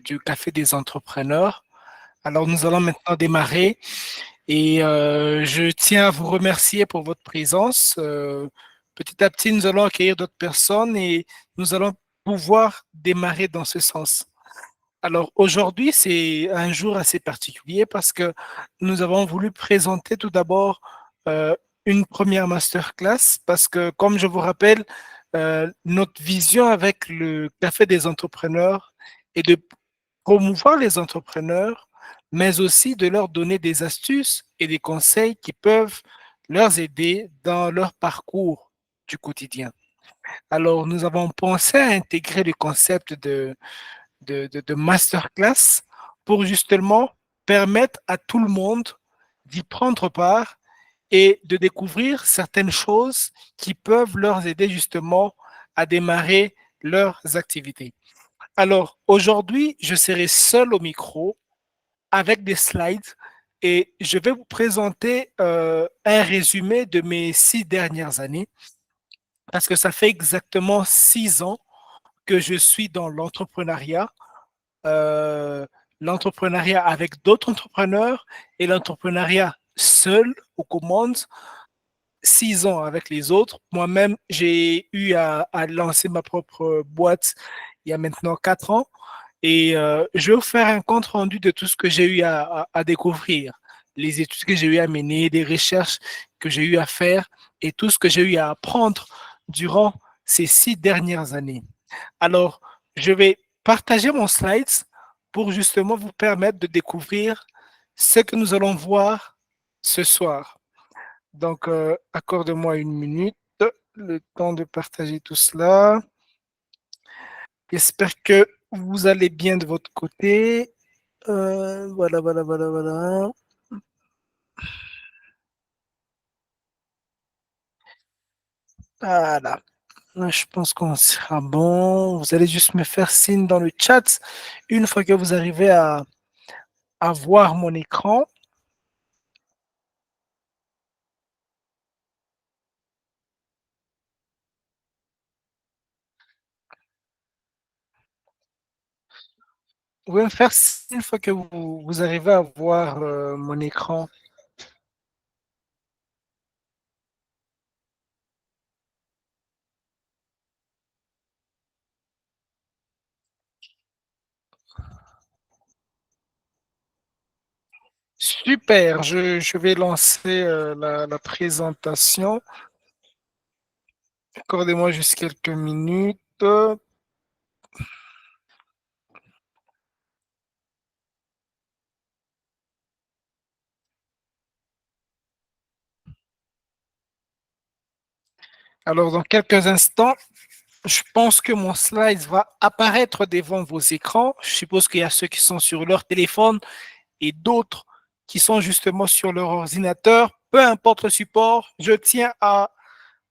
du Café des entrepreneurs. Alors, nous allons maintenant démarrer et je tiens à vous remercier pour votre présence. Petit à petit, nous allons accueillir d'autres personnes et nous allons pouvoir démarrer dans ce sens. Alors, aujourd'hui, c'est un jour assez particulier parce que nous avons voulu présenter tout d'abord euh, une première masterclass parce que, comme je vous rappelle, notre vision avec le Café des entrepreneurs est de promouvoir les entrepreneurs, mais aussi de leur donner des astuces et des conseils qui peuvent leur aider dans leur parcours du quotidien. Alors, nous avons pensé à intégrer le concept de masterclass pour justement permettre à tout le monde d'y prendre part et de découvrir certaines choses qui peuvent leur aider justement à démarrer leurs activités. Alors, aujourd'hui, je serai seul au micro avec des slides et je vais vous présenter un résumé de mes 6 dernières années parce que ça fait exactement 6 ans que je suis dans euh, l'entrepreneuriat avec d'autres entrepreneurs et l'entrepreneuriat seul aux commandes, 6 ans avec les autres. Moi-même, j'ai eu à lancer ma propre boîte il y a maintenant 4 ans. Et je vais vous faire un compte rendu de tout ce que j'ai eu à découvrir, les études que j'ai eu à mener, les recherches que j'ai eu à faire et tout ce que j'ai eu à apprendre durant ces 6 dernières années. Alors, je vais partager mon slides pour justement vous permettre de découvrir ce que nous allons voir ce soir. Donc, accorde-moi une minute, le temps de partager tout cela. J'espère que vous allez bien de votre côté. Voilà, voilà, voilà, voilà. Voilà. Je pense qu'on sera bon. Vous allez juste me faire signe dans le chat une fois que vous arrivez à voir mon écran. Vous pouvez me faire signe une fois que vous arrivez à voir mon écran. Super, je vais lancer la présentation. Accordez-moi juste quelques minutes. Alors, dans quelques instants, je pense que mon slide va apparaître devant vos écrans. Je suppose qu'il y a ceux qui sont sur leur téléphone et d'autres qui sont justement sur leur ordinateur. Peu importe le support, je tiens à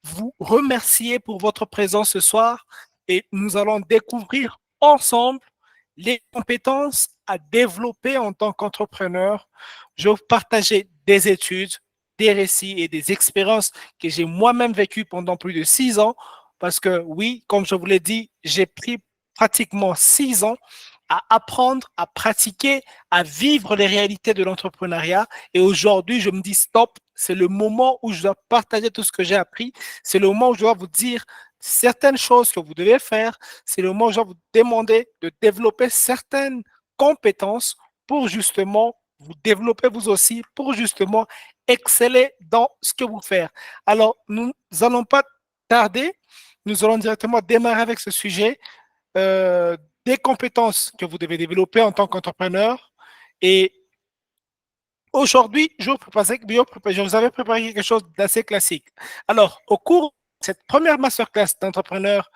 vous remercier pour votre présence ce soir et nous allons découvrir ensemble les compétences à développer en tant qu'entrepreneur. Je vais vous partager des études, des récits et des expériences que j'ai moi-même vécues pendant plus de 6 ans parce que oui, comme je vous l'ai dit, j'ai pris pratiquement 6 ans à apprendre, à pratiquer, à vivre les réalités de l'entrepreneuriat. Et aujourd'hui, je me dis stop, c'est le moment où je dois partager tout ce que j'ai appris. C'est le moment où je dois vous dire certaines choses que vous devez faire. C'est le moment où je dois vous demander de développer certaines compétences pour justement vous développer vous aussi, pour justement exceller dans ce que vous faites. Alors, nous n'allons pas tarder. Nous allons directement démarrer avec ce sujet. Euh, des compétences que vous devez développer en tant qu'entrepreneur. Et aujourd'hui, je vous avais préparé quelque chose d'assez classique. Alors, au cours de cette première masterclass d'entrepreneur,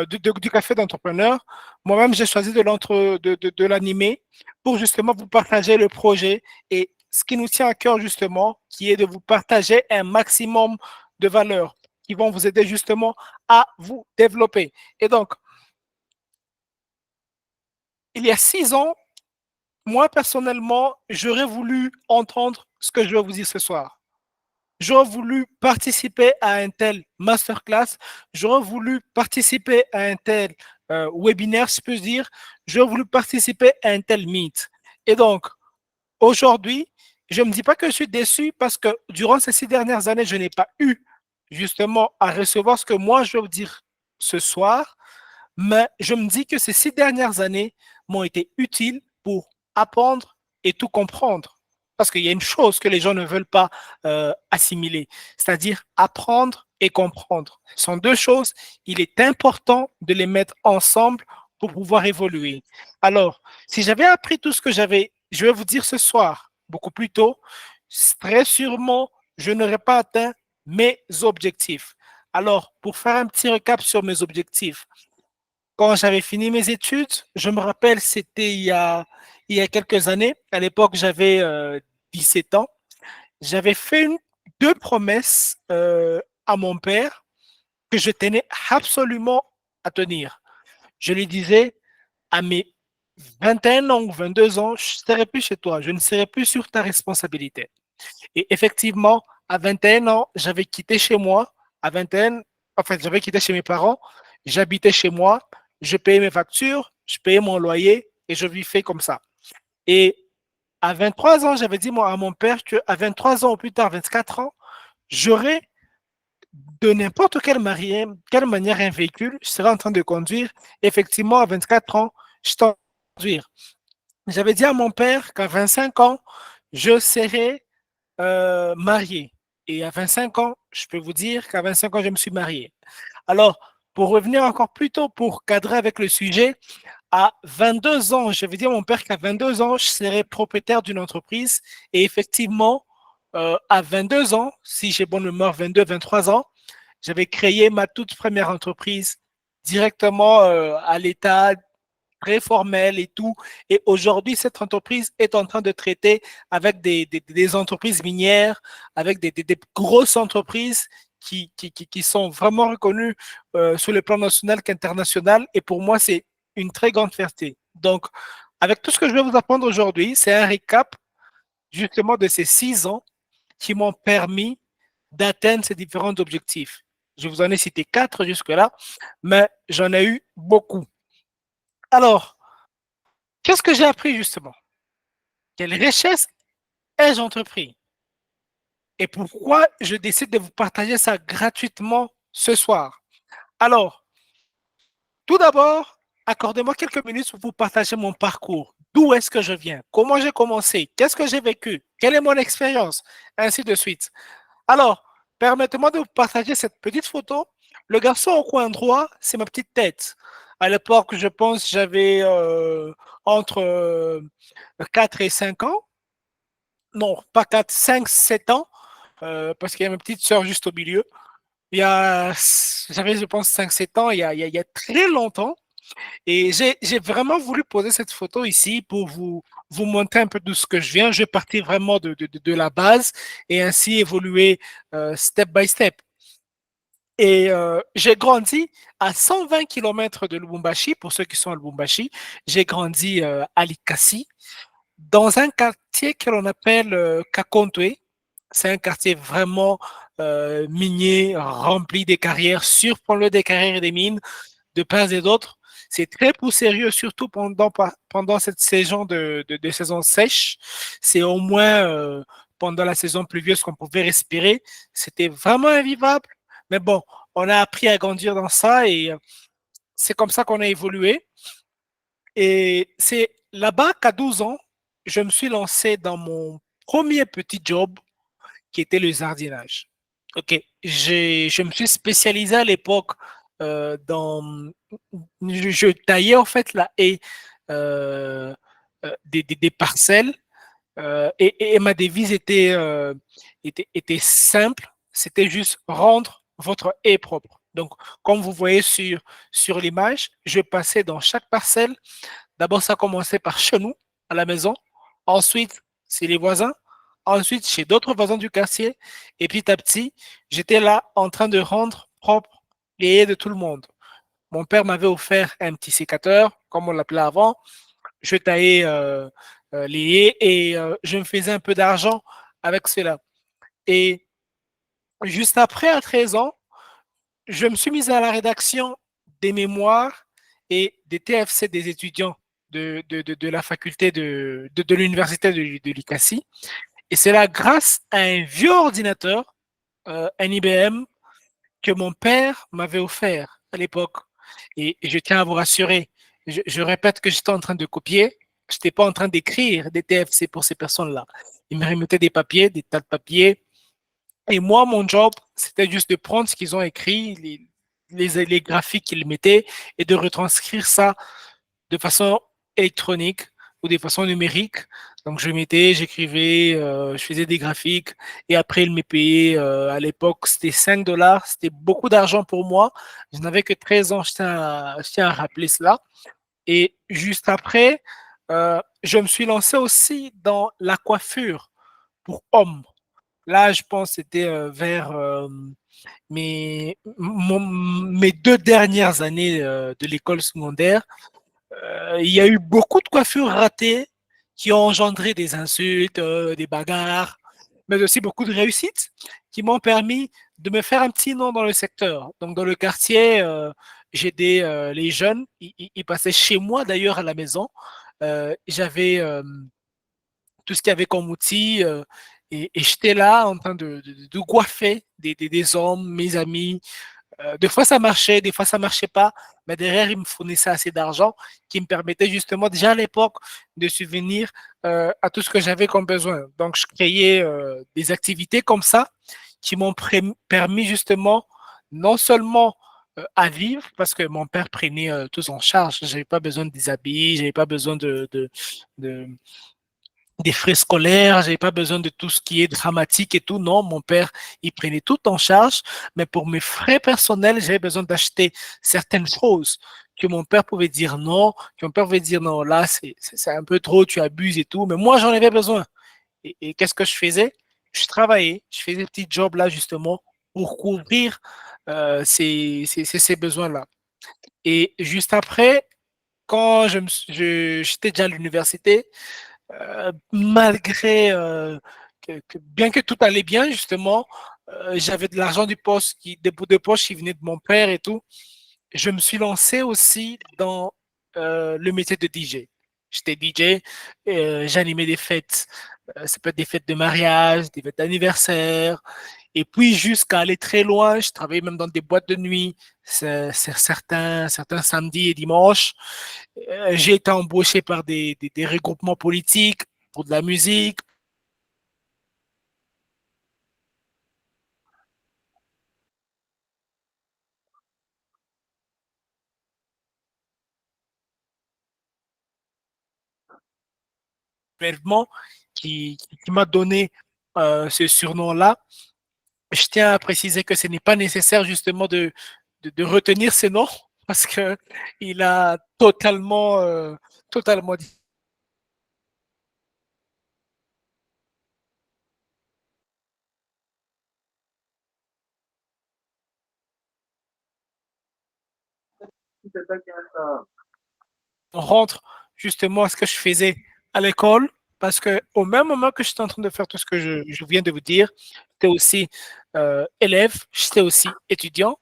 du café d'entrepreneur, moi-même, j'ai choisi de l'animer pour justement vous partager le projet et ce qui nous tient à cœur justement, qui est de vous partager un maximum de valeurs qui vont vous aider justement à vous développer. Et donc, il y a 6 ans, moi, personnellement, j'aurais voulu entendre ce que je vais vous dire ce soir. J'aurais voulu participer à un tel masterclass. J'aurais voulu participer à un tel webinaire, si je peux dire, j'ai voulu participer à un tel meet. Et donc, aujourd'hui, je ne me dis pas que je suis déçu parce que durant ces 6 dernières années, je n'ai pas eu justement à recevoir ce que moi je vais vous dire ce soir, mais je me dis que ces 6 dernières années m'ont été utiles pour apprendre et tout comprendre. Parce qu'il y a une chose que les gens ne veulent pas assimiler, c'est-à-dire apprendre et comprendre. Ce sont deux choses, il est important de les mettre ensemble pour pouvoir évoluer. Alors, si j'avais appris tout ce que je vais vous dire ce soir, beaucoup plus tôt, très sûrement, je n'aurais pas atteint mes objectifs. Alors, pour faire un petit récap sur mes objectifs, quand j'avais fini mes études, je me rappelle, c'était il y a quelques années. À l'époque, j'avais 17 ans. J'avais fait deux promesses à mon père que je tenais absolument à tenir. Je lui disais, à mes 21 ans ou 22 ans, je ne serai plus chez toi, je ne serai plus sur ta responsabilité. Et effectivement, à 21 ans, j'avais quitté chez moi. À 21, en fait, j'avais quitté chez mes parents. J'habitais chez moi. Je payais mes factures, je payais mon loyer et je vivais comme ça. Et à 23 ans, j'avais dit moi, à mon père qu'à 23 ans ou plus tard, 24 ans, j'aurais de n'importe quelle manière un véhicule, je serais en train de conduire. Effectivement, à 24 ans, je t'en conduire. J'avais dit à mon père qu'à 25 ans, je serais marié. Et à 25 ans, je peux vous dire qu'à 25 ans, je me suis marié. Alors, pour revenir encore plus tôt, pour cadrer avec le sujet, à 22 ans, je vais dire à mon père qu'à 22 ans, je serai propriétaire d'une entreprise. Et effectivement, à 22 ans, si j'ai bonne mémoire, 22, 23 ans, j'avais créé ma toute première entreprise directement à l'état très formel et tout. Et aujourd'hui, cette entreprise est en train de traiter avec des entreprises minières, avec des grosses entreprises qui sont vraiment reconnues sur le plan national qu'international. Et pour moi, c'est une très grande fierté. Donc, avec tout ce que je vais vous apprendre aujourd'hui, c'est un récap justement de ces 6 ans qui m'ont permis d'atteindre ces différents objectifs. Je vous en ai cité 4 jusque-là, mais j'en ai eu beaucoup. Alors, qu'est-ce que j'ai appris justement? Quelle richesse ai-je entrepris? Et pourquoi je décide de vous partager ça gratuitement ce soir? Alors, tout d'abord, accordez-moi quelques minutes pour vous partager mon parcours. D'où est-ce que je viens? Comment j'ai commencé? Qu'est-ce que j'ai vécu? Quelle est mon expérience? Ainsi de suite. Alors, permettez-moi de vous partager cette petite photo. Le garçon au coin droit, c'est ma petite tête. À l'époque, je pense, j'avais entre 4 et 5 ans. Non, pas 4, 5, 7 ans, parce qu'il y a ma petite sœur juste au milieu. J'avais, je pense, 5, 7 ans, il y a très longtemps. Et j'ai vraiment voulu poser cette photo ici pour vous montrer un peu de ce que je viens. Je vais partir vraiment de la base et ainsi évoluer step by step. Et j'ai grandi à 120 km de Lubumbashi, pour ceux qui sont à Lubumbashi. J'ai grandi à Likasi, dans un quartier que l'on appelle Kakontwe. C'est un quartier vraiment minier, rempli des carrières, surplomb des carrières et des mines de part et d'autre. C'est très poussiéreux, surtout pendant cette saison de saison sèche. C'est au moins pendant la saison pluvieuse qu'on pouvait respirer. C'était vraiment invivable. Mais bon, on a appris à grandir dans ça et c'est comme ça qu'on a évolué. Et c'est là-bas qu'à 12 ans, je me suis lancé dans mon premier petit job qui était le jardinage. Ok, je me suis spécialisé à l'époque dans. Je taillais en fait la haie des parcelles et ma devise était simple, c'était juste rendre votre haie propre. Donc, comme vous voyez sur l'image, je passais dans chaque parcelle. D'abord, ça commençait par chez nous, à la maison. Ensuite, c'est les voisins. Ensuite, chez d'autres voisins du quartier. Et petit à petit, j'étais là en train de rendre propre les haies de tout le monde. Mon père m'avait offert un petit sécateur, comme on l'appelait avant. Je taillais les haies et je me faisais un peu d'argent avec cela. Et juste après, à 13 ans, je me suis mis à la rédaction des mémoires et des TFC des étudiants de la faculté de l'université de l'ICASI. Et c'est là grâce à un vieux ordinateur, un IBM, que mon père m'avait offert à l'époque. Et je tiens à vous rassurer, je répète que j'étais en train de copier, je n'étais pas en train d'écrire des TFC pour ces personnes-là. Ils me remettaient des papiers, des tas de papiers. Et moi, mon job, c'était juste de prendre ce qu'ils ont écrit, les graphiques qu'ils mettaient, et de retranscrire ça de façon électronique ou de façon numérique. Donc, je mettais, j'écrivais, je faisais des graphiques et après, ils me payaient. À l'époque, c'était 5 dollars. C'était beaucoup d'argent pour moi. Je n'avais que 13 ans, je tiens à rappeler cela. Et juste après, je me suis lancé aussi dans la coiffure pour hommes. Là, je pense que c'était vers mes 2 dernières années de l'école secondaire. Il y a eu beaucoup de coiffures ratées qui ont engendré des insultes, des bagarres, mais aussi beaucoup de réussites qui m'ont permis de me faire un petit nom dans le secteur. Donc, dans le quartier, j'aidais les jeunes. Ils passaient chez moi d'ailleurs à la maison. J'avais tout ce qu'il y avait comme outil et j'étais là en train de coiffer des hommes, mes amis, des fois, ça marchait, des fois, ça marchait pas. Mais derrière, ils me fournissaient assez d'argent qui me permettait justement, déjà à l'époque, de subvenir à tout ce que j'avais comme besoin. Donc, je créais des activités comme ça qui m'ont permis justement, non seulement à vivre, parce que mon père prenait tout en charge. J'avais pas besoin de déshabiller, j'avais pas besoin de, des frais scolaires, j'avais pas besoin de tout ce qui est dramatique et tout. Non, mon père, il prenait tout en charge, mais pour mes frais personnels, j'avais besoin d'acheter certaines choses que mon père pouvait dire non, que mon père pouvait dire non, là, c'est un peu trop, tu abuses et tout, mais moi, j'en avais besoin. Et qu'est-ce que je faisais? Je travaillais, je faisais des petits jobs là, justement, pour couvrir ces besoins-là. Et juste après, quand j'étais déjà à l'université, malgré bien que tout allait bien, justement, j'avais de l'argent des bouts de poche qui venaient de mon père et tout. Je me suis lancé aussi dans le métier de DJ. J'étais DJ, j'animais des fêtes. Ça peut être des fêtes de mariage, des fêtes d'anniversaire. Et puis, jusqu'à aller très loin, je travaillais même dans des boîtes de nuit, c'est certains samedis et dimanches. J'ai été embauché par des regroupements politiques pour de la musique. Événement qui m'a donné ce surnom-là. Je tiens à préciser que ce n'est pas nécessaire justement de retenir ces noms parce que il a totalement dit. On rentre justement à ce que je faisais à l'école parce que au même moment que j'étais en train de faire tout ce que je viens de vous dire, j'étais aussi élève, j'étais aussi étudiant.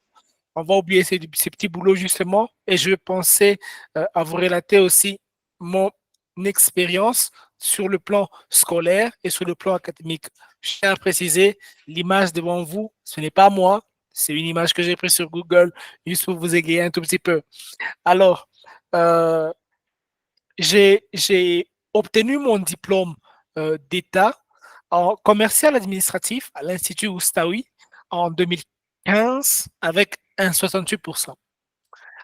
On va oublier ces petits boulots justement et je pensais à vous relater aussi mon expérience sur le plan scolaire et sur le plan académique. Je tiens à préciser, l'image devant vous, ce n'est pas moi, c'est une image que j'ai prise sur Google juste pour vous égayer un tout petit peu. Alors, euh, j'ai obtenu mon diplôme d'État en commercial administratif à l'Institut Oustaoui en 2015 avec un 68%.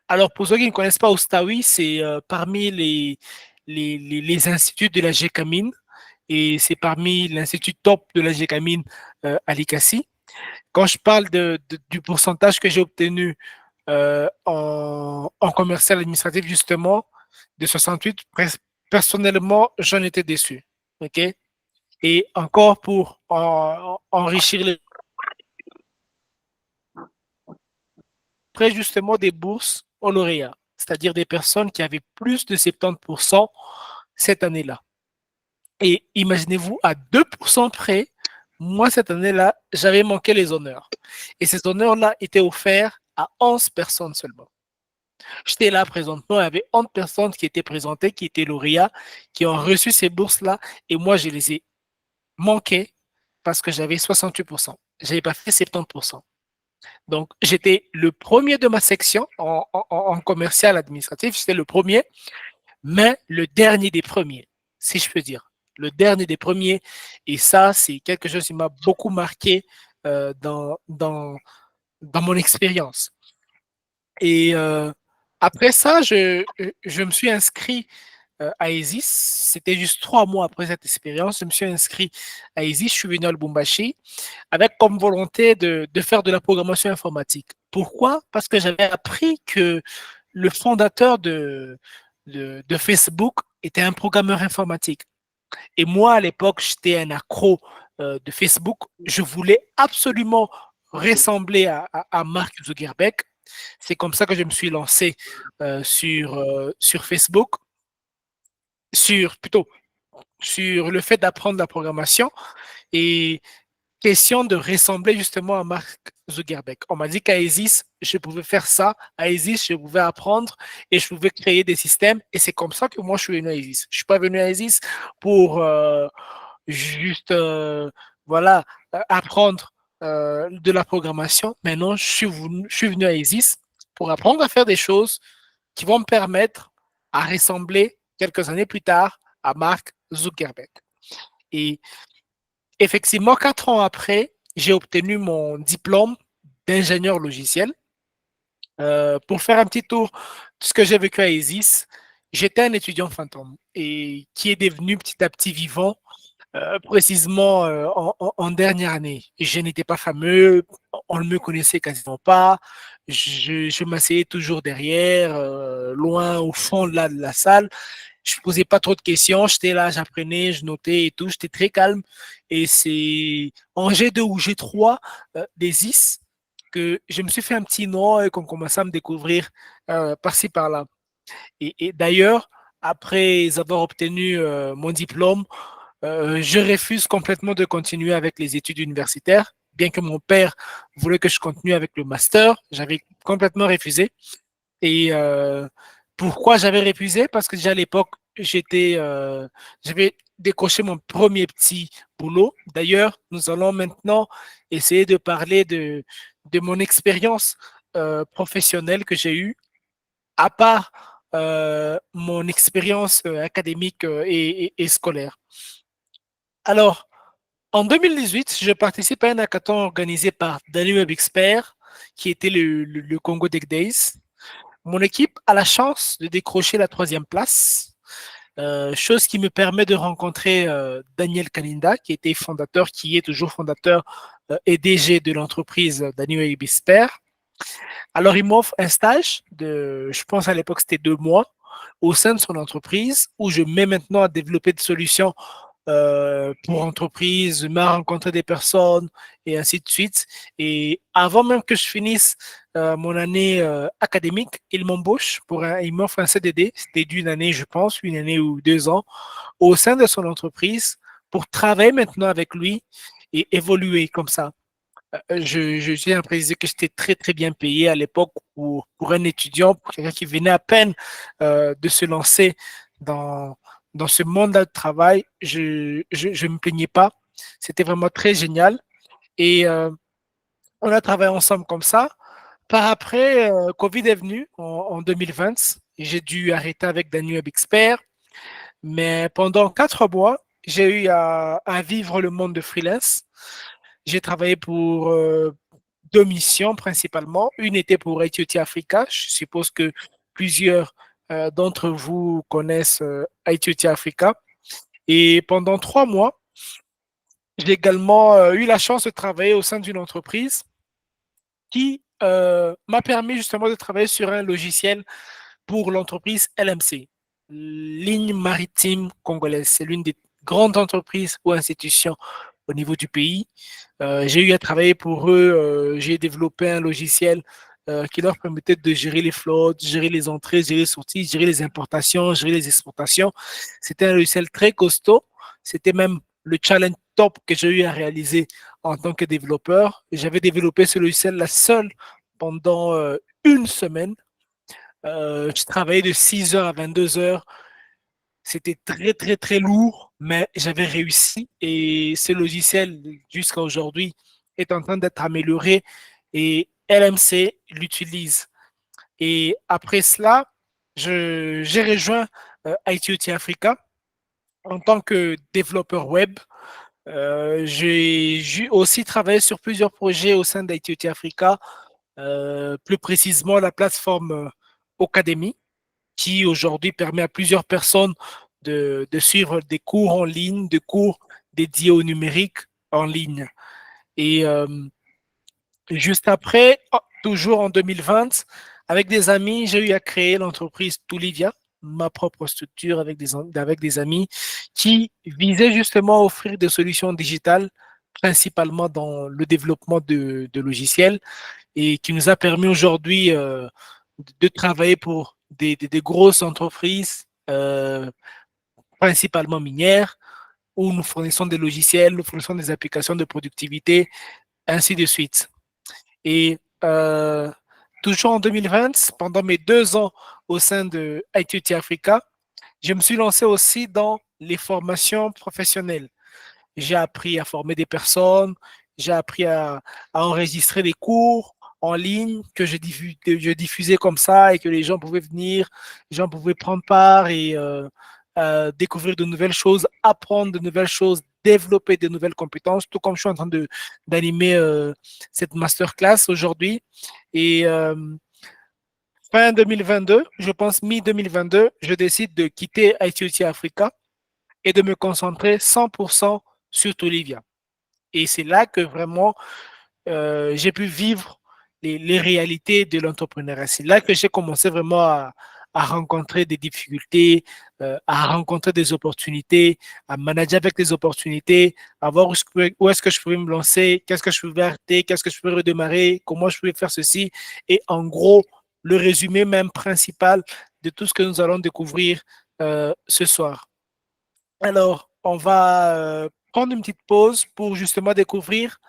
Alors, pour ceux qui ne connaissent pas Oustaoui, c'est parmi les instituts de la GECAMINE et c'est parmi l'institut top de la GECAMINE à l'ICASI. Quand je parle du pourcentage que j'ai obtenu en commercial administratif, justement, de 68, personnellement, j'en étais déçu. OK? Et encore pour enrichir les prêts, justement, des bourses aux lauréats, c'est-à-dire des personnes qui avaient plus de 70% cette année-là. Et imaginez-vous, à 2% près, moi, cette année-là, j'avais manqué les honneurs. Et ces honneurs-là étaient offerts à 11 personnes seulement. J'étais là présentement, il y avait 11 personnes qui étaient présentées, qui étaient lauréats, qui ont reçu ces bourses-là, et moi, je les ai manquées parce que j'avais 68%. Je n'avais pas fait 70%. Donc, j'étais le premier de ma section en commercial administratif, j'étais le premier, mais le dernier des premiers, si je peux dire. Le dernier des premiers. Et ça, c'est quelque chose qui m'a beaucoup marqué dans mon expérience. Et après ça, je me suis inscrit à ESIS. C'était juste 3 mois après cette expérience. Je me suis inscrit à ESIS. Je suis venu à Lubumbashi avec comme volonté de faire de la programmation informatique. Pourquoi? Parce que j'avais appris que le fondateur de Facebook était un programmeur informatique. Et moi, à l'époque, j'étais un accro de Facebook. Je voulais absolument ressembler à Mark Zuckerberg. C'est comme ça que je me suis lancé sur Facebook, plutôt sur le fait d'apprendre la programmation et question de ressembler justement à Mark Zuckerberg. On m'a dit qu'à ESIS, je pouvais faire ça. À ESIS, je pouvais apprendre et je pouvais créer des systèmes. Et c'est comme ça que moi, je suis venu à ESIS. Je ne suis pas venu à ESIS pour juste, voilà, apprendre de la programmation. Maintenant, je suis venu à ESIS pour apprendre à faire des choses qui vont me permettre à ressembler quelques années plus tard à Mark Zuckerberg. Et effectivement, 4 ans après, j'ai obtenu mon diplôme d'ingénieur logiciel. Pour faire un petit tour de ce que j'ai vécu à ESIS, j'étais un étudiant fantôme et qui est devenu petit à petit vivant, précisément en dernière année. Je n'étais pas fameux, on ne me connaissait quasiment pas. Je m'asseyais toujours derrière, loin au fond là, de la salle. Je ne posais pas trop de questions. J'étais là, j'apprenais, je notais et tout. J'étais très calme. Et c'est en G2 ou G3 des IS que je me suis fait un petit nom et qu'on commençait à me découvrir par-ci, par-là. Et d'ailleurs, après avoir obtenu mon diplôme, je refuse complètement de continuer avec les études universitaires, bien que mon père voulait que je continue avec le master. J'avais complètement refusé. Et pourquoi j'avais refusé? Parce que déjà à l'époque, j'avais décroché mon premier petit boulot. D'ailleurs, nous allons maintenant essayer de parler de mon expérience professionnelle que j'ai eue, à part mon expérience académique et scolaire. Alors, en 2018, je participe à un hackathon organisé par Danny Web Expert, qui était le Congo Tech Days. Mon équipe a la chance de décrocher la 3e place, chose qui me permet de rencontrer Daniel Kalinda, qui est toujours fondateur et DG de l'entreprise Danny Web Expert. Alors, il m'offre un stage je pense à l'époque, c'était 2 mois au sein de son entreprise où je mets maintenant à développer des solutions pour entreprise, m'a rencontré des personnes et ainsi de suite. Et avant même que je finisse mon année académique, il m'embauche il m'offre un CDD, c'était d'une année, je pense, une année ou 2 ans, au sein de son entreprise pour travailler maintenant avec lui et évoluer comme ça. Je tiens à préciser que j'étais très, très bien payé à l'époque pour un étudiant, pour quelqu'un qui venait à peine de se lancer dans, dans ce monde de travail. Je me plaignais pas. C'était vraiment très génial. Et on a travaillé ensemble comme ça. Par après, Covid est venu en 2020. J'ai dû arrêter avec Daniel Expert. Mais pendant 4 mois, j'ai eu à vivre le monde de freelance. J'ai travaillé pour 2 missions principalement. Une était pour IoT Africa. Je suppose que plusieurs d'entre vous connaissent IoT Africa. Et pendant 3 mois, j'ai également eu la chance de travailler au sein d'une entreprise qui m'a permis justement de travailler sur un logiciel pour l'entreprise LMC, Ligne Maritime Congolaise. C'est l'une des grandes entreprises ou institutions au niveau du pays. J'ai eu à travailler pour eux. J'ai développé un logiciel qui leur permettait de gérer les flottes, gérer les entrées, gérer les sorties, gérer les importations, gérer les exportations. C'était un logiciel très costaud. C'était même le challenge top que j'ai eu à réaliser en tant que développeur. J'avais développé ce logiciel la seule pendant une semaine. Je travaillais de 6 heures à 22 heures. C'était très, très, très lourd, mais j'avais réussi et ce logiciel, jusqu'à aujourd'hui, est en train d'être amélioré et LMC l'utilise. Et après cela, j'ai rejoint ITOT Africa en tant que développeur web. J'ai aussi travaillé sur plusieurs projets au sein d'ITOT Africa, plus précisément la plateforme Ocademy, qui aujourd'hui permet à plusieurs personnes de suivre des cours en ligne, des cours dédiés au numérique en ligne. Et juste après, toujours en 2020, avec des amis, j'ai eu à créer l'entreprise Toulivia, ma propre structure avec des amis qui visait justement à offrir des solutions digitales, principalement dans le développement de logiciels, et qui nous a permis aujourd'hui de travailler pour des grosses entreprises, principalement minières, où nous fournissons des logiciels, nous fournissons des applications de productivité, ainsi de suite. Et toujours en 2020, pendant mes 2 ans au sein de ITT Africa, je me suis lancé aussi dans les formations professionnelles. J'ai appris à former des personnes, j'ai appris à enregistrer des cours en ligne que je diffusais comme ça et que les gens pouvaient venir, les gens pouvaient prendre part et découvrir de nouvelles choses, apprendre de nouvelles choses, développer de nouvelles compétences, tout comme je suis en train d'animer cette masterclass aujourd'hui. Et fin 2022, je pense mi-2022, je décide de quitter ITT Africa et de me concentrer 100% sur Olivia. Et c'est là que vraiment j'ai pu vivre les réalités de l'entrepreneuriat. C'est là que j'ai commencé vraiment à rencontrer des difficultés, à rencontrer des opportunités, à manager avec des opportunités, à voir où est-ce que je pouvais me lancer, qu'est-ce que je pouvais arrêter, qu'est-ce que je pouvais redémarrer, comment je pouvais faire ceci. Et en gros, le résumé même principal de tout ce que nous allons découvrir ce soir. Alors, on va prendre une petite pause pour justement découvrir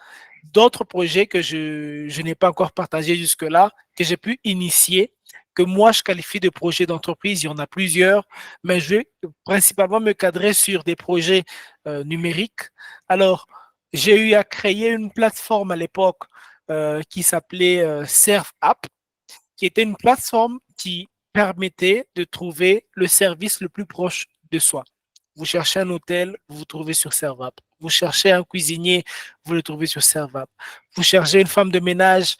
d'autres projets que je n'ai pas encore partagés jusque-là, que j'ai pu initier, que moi je qualifie de projets d'entreprise. Il y en a plusieurs, mais je vais principalement me cadrer sur des projets numériques. Alors, j'ai eu à créer une plateforme à l'époque qui s'appelait Serve App, qui était une plateforme qui permettait de trouver le service le plus proche de soi. Vous cherchez un hôtel, vous vous trouvez sur Servap. Vous cherchez un cuisinier, vous le trouvez sur Servap. Vous cherchez une femme de ménage,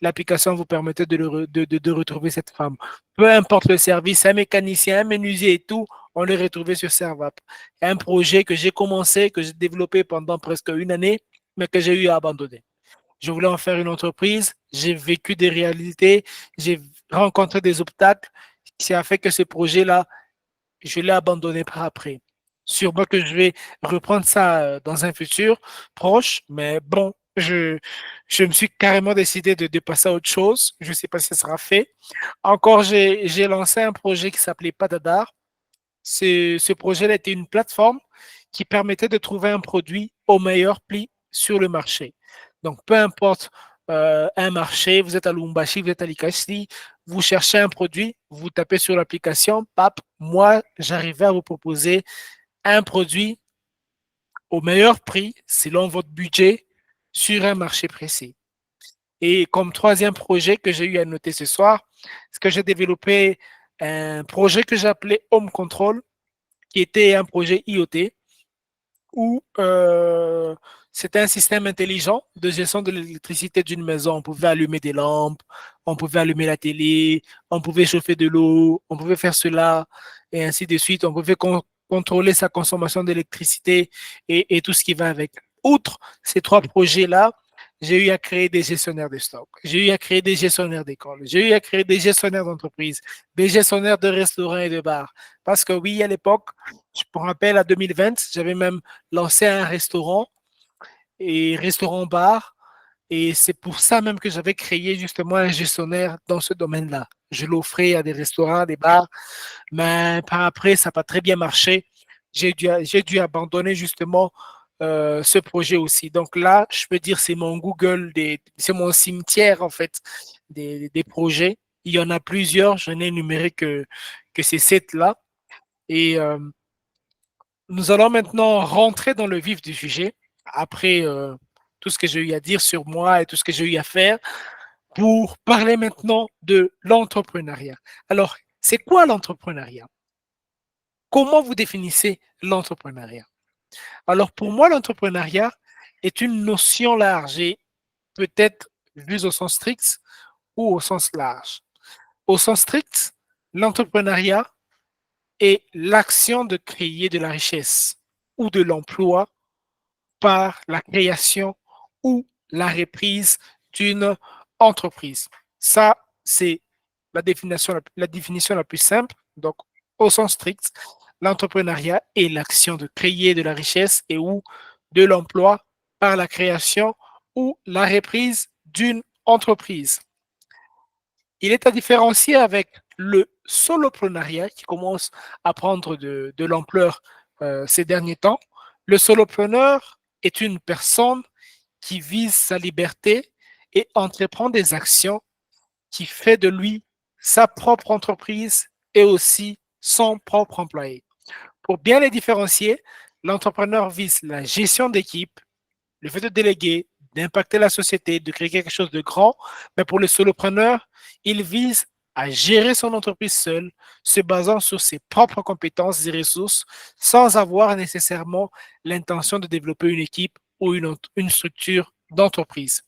l'application vous permettait de retrouver cette femme. Peu importe le service, un mécanicien, un menuisier et tout, on le retrouvait sur Servap. Un projet que j'ai commencé, que j'ai développé pendant presque une année, mais que j'ai eu à abandonner. Je voulais en faire une entreprise, j'ai vécu des réalités, j'ai rencontré des obstacles, qui a fait que ce projet-là, je l'ai abandonné par après. Sûrement que je vais reprendre ça dans un futur proche, mais bon, je me suis carrément décidé de passer à autre chose. Je ne sais pas si ça sera fait. Encore, j'ai lancé un projet qui s'appelait Patadar. Ce projet-là était une plateforme qui permettait de trouver un produit au meilleur prix sur le marché. Donc, peu importe un marché, vous êtes à Lumbashi, vous êtes à Likasi, vous cherchez un produit, vous tapez sur l'application, pap, moi, j'arrivais à vous proposer un produit au meilleur prix selon votre budget sur un marché précis. Et comme troisième projet que j'ai eu à noter ce soir, c'est que j'ai développé un projet que j'appelais Home Control, qui était un projet IoT où c'était un système intelligent de gestion de l'électricité d'une maison. On pouvait allumer des lampes, on pouvait allumer la télé, on pouvait chauffer de l'eau, on pouvait faire cela, et ainsi de suite. On pouvait contrôler sa consommation d'électricité et tout ce qui va avec. Outre ces trois projets-là, j'ai eu à créer des gestionnaires de stock, j'ai eu à créer des gestionnaires d'école, j'ai eu à créer des gestionnaires d'entreprise, des gestionnaires de restaurants et de bars. Parce que oui, à l'époque, je me rappelle, à 2020, j'avais même lancé un restaurant et restaurant-bar. Et c'est pour ça même que j'avais créé justement un gestionnaire dans ce domaine-là. Je l'offrais à des restaurants, à des bars, mais par après, ça n'a pas très bien marché. J'ai dû abandonner justement ce projet aussi. Donc là, je peux dire c'est mon Google, c'est mon cimetière en fait des projets. Il y en a plusieurs, je n'ai énuméré que ces 7-là. Et nous allons maintenant rentrer dans le vif du sujet, après tout ce que j'ai eu à dire sur moi et tout ce que j'ai eu à faire, pour parler maintenant de l'entrepreneuriat. Alors, c'est quoi l'entrepreneuriat? Comment vous définissez l'entrepreneuriat? Alors, pour moi, l'entrepreneuriat est une notion large et peut-être vue au sens strict ou au sens large. Au sens strict, l'entrepreneuriat est l'action de créer de la richesse ou de l'emploi par la création ou la reprise d'une entreprise. Ça, c'est la définition la plus simple. Donc, au sens strict, l'entrepreneuriat est l'action de créer de la richesse et ou de l'emploi par la création ou la reprise d'une entreprise. Il est à différencier avec le soloprenariat qui commence à prendre de l'ampleur ces derniers temps. Le solopreneur est une personne qui vise sa liberté et entreprend des actions qui fait de lui sa propre entreprise et aussi son propre employé. Pour bien les différencier, l'entrepreneur vise la gestion d'équipe, le fait de déléguer, d'impacter la société, de créer quelque chose de grand, mais pour le solopreneur, il vise à gérer son entreprise seul, se basant sur ses propres compétences et ressources, sans avoir nécessairement l'intention de développer une équipe ou une structure d'entreprise.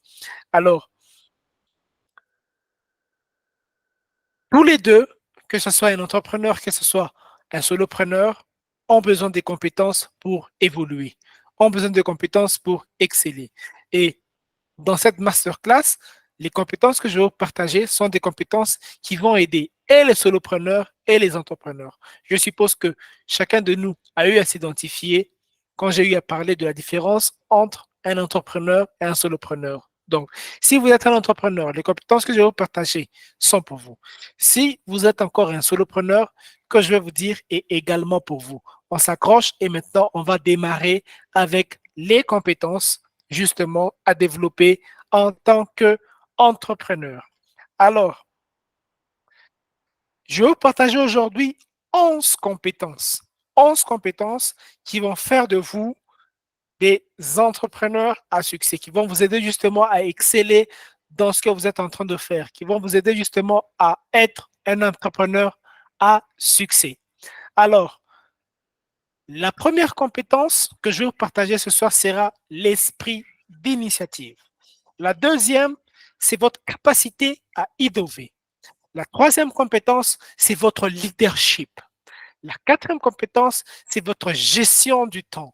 Alors, tous les deux, que ce soit un entrepreneur, que ce soit un solopreneur, ont besoin des compétences pour évoluer, ont besoin des compétences pour exceller. Et dans cette masterclass, les compétences que je vais vous partager sont des compétences qui vont aider et les solopreneurs et les entrepreneurs. Je suppose que chacun de nous a eu à s'identifier quand j'ai eu à parler de la différence entre un entrepreneur et un solopreneur. Donc, si vous êtes un entrepreneur, les compétences que je vais vous partager sont pour vous. Si vous êtes encore un solopreneur, ce que je vais vous dire est également pour vous. On s'accroche et maintenant, on va démarrer avec les compétences justement à développer en tant qu'entrepreneur. Alors, je vais vous partager aujourd'hui 11 compétences. 11 compétences qui vont faire de vous des entrepreneurs à succès, qui vont vous aider justement à exceller dans ce que vous êtes en train de faire, qui vont vous aider justement à être un entrepreneur à succès. Alors, la première compétence que je vais vous partager ce soir sera l'esprit d'initiative. La deuxième, c'est votre capacité à innover. La troisième compétence, c'est votre leadership. La quatrième compétence, c'est votre gestion du temps.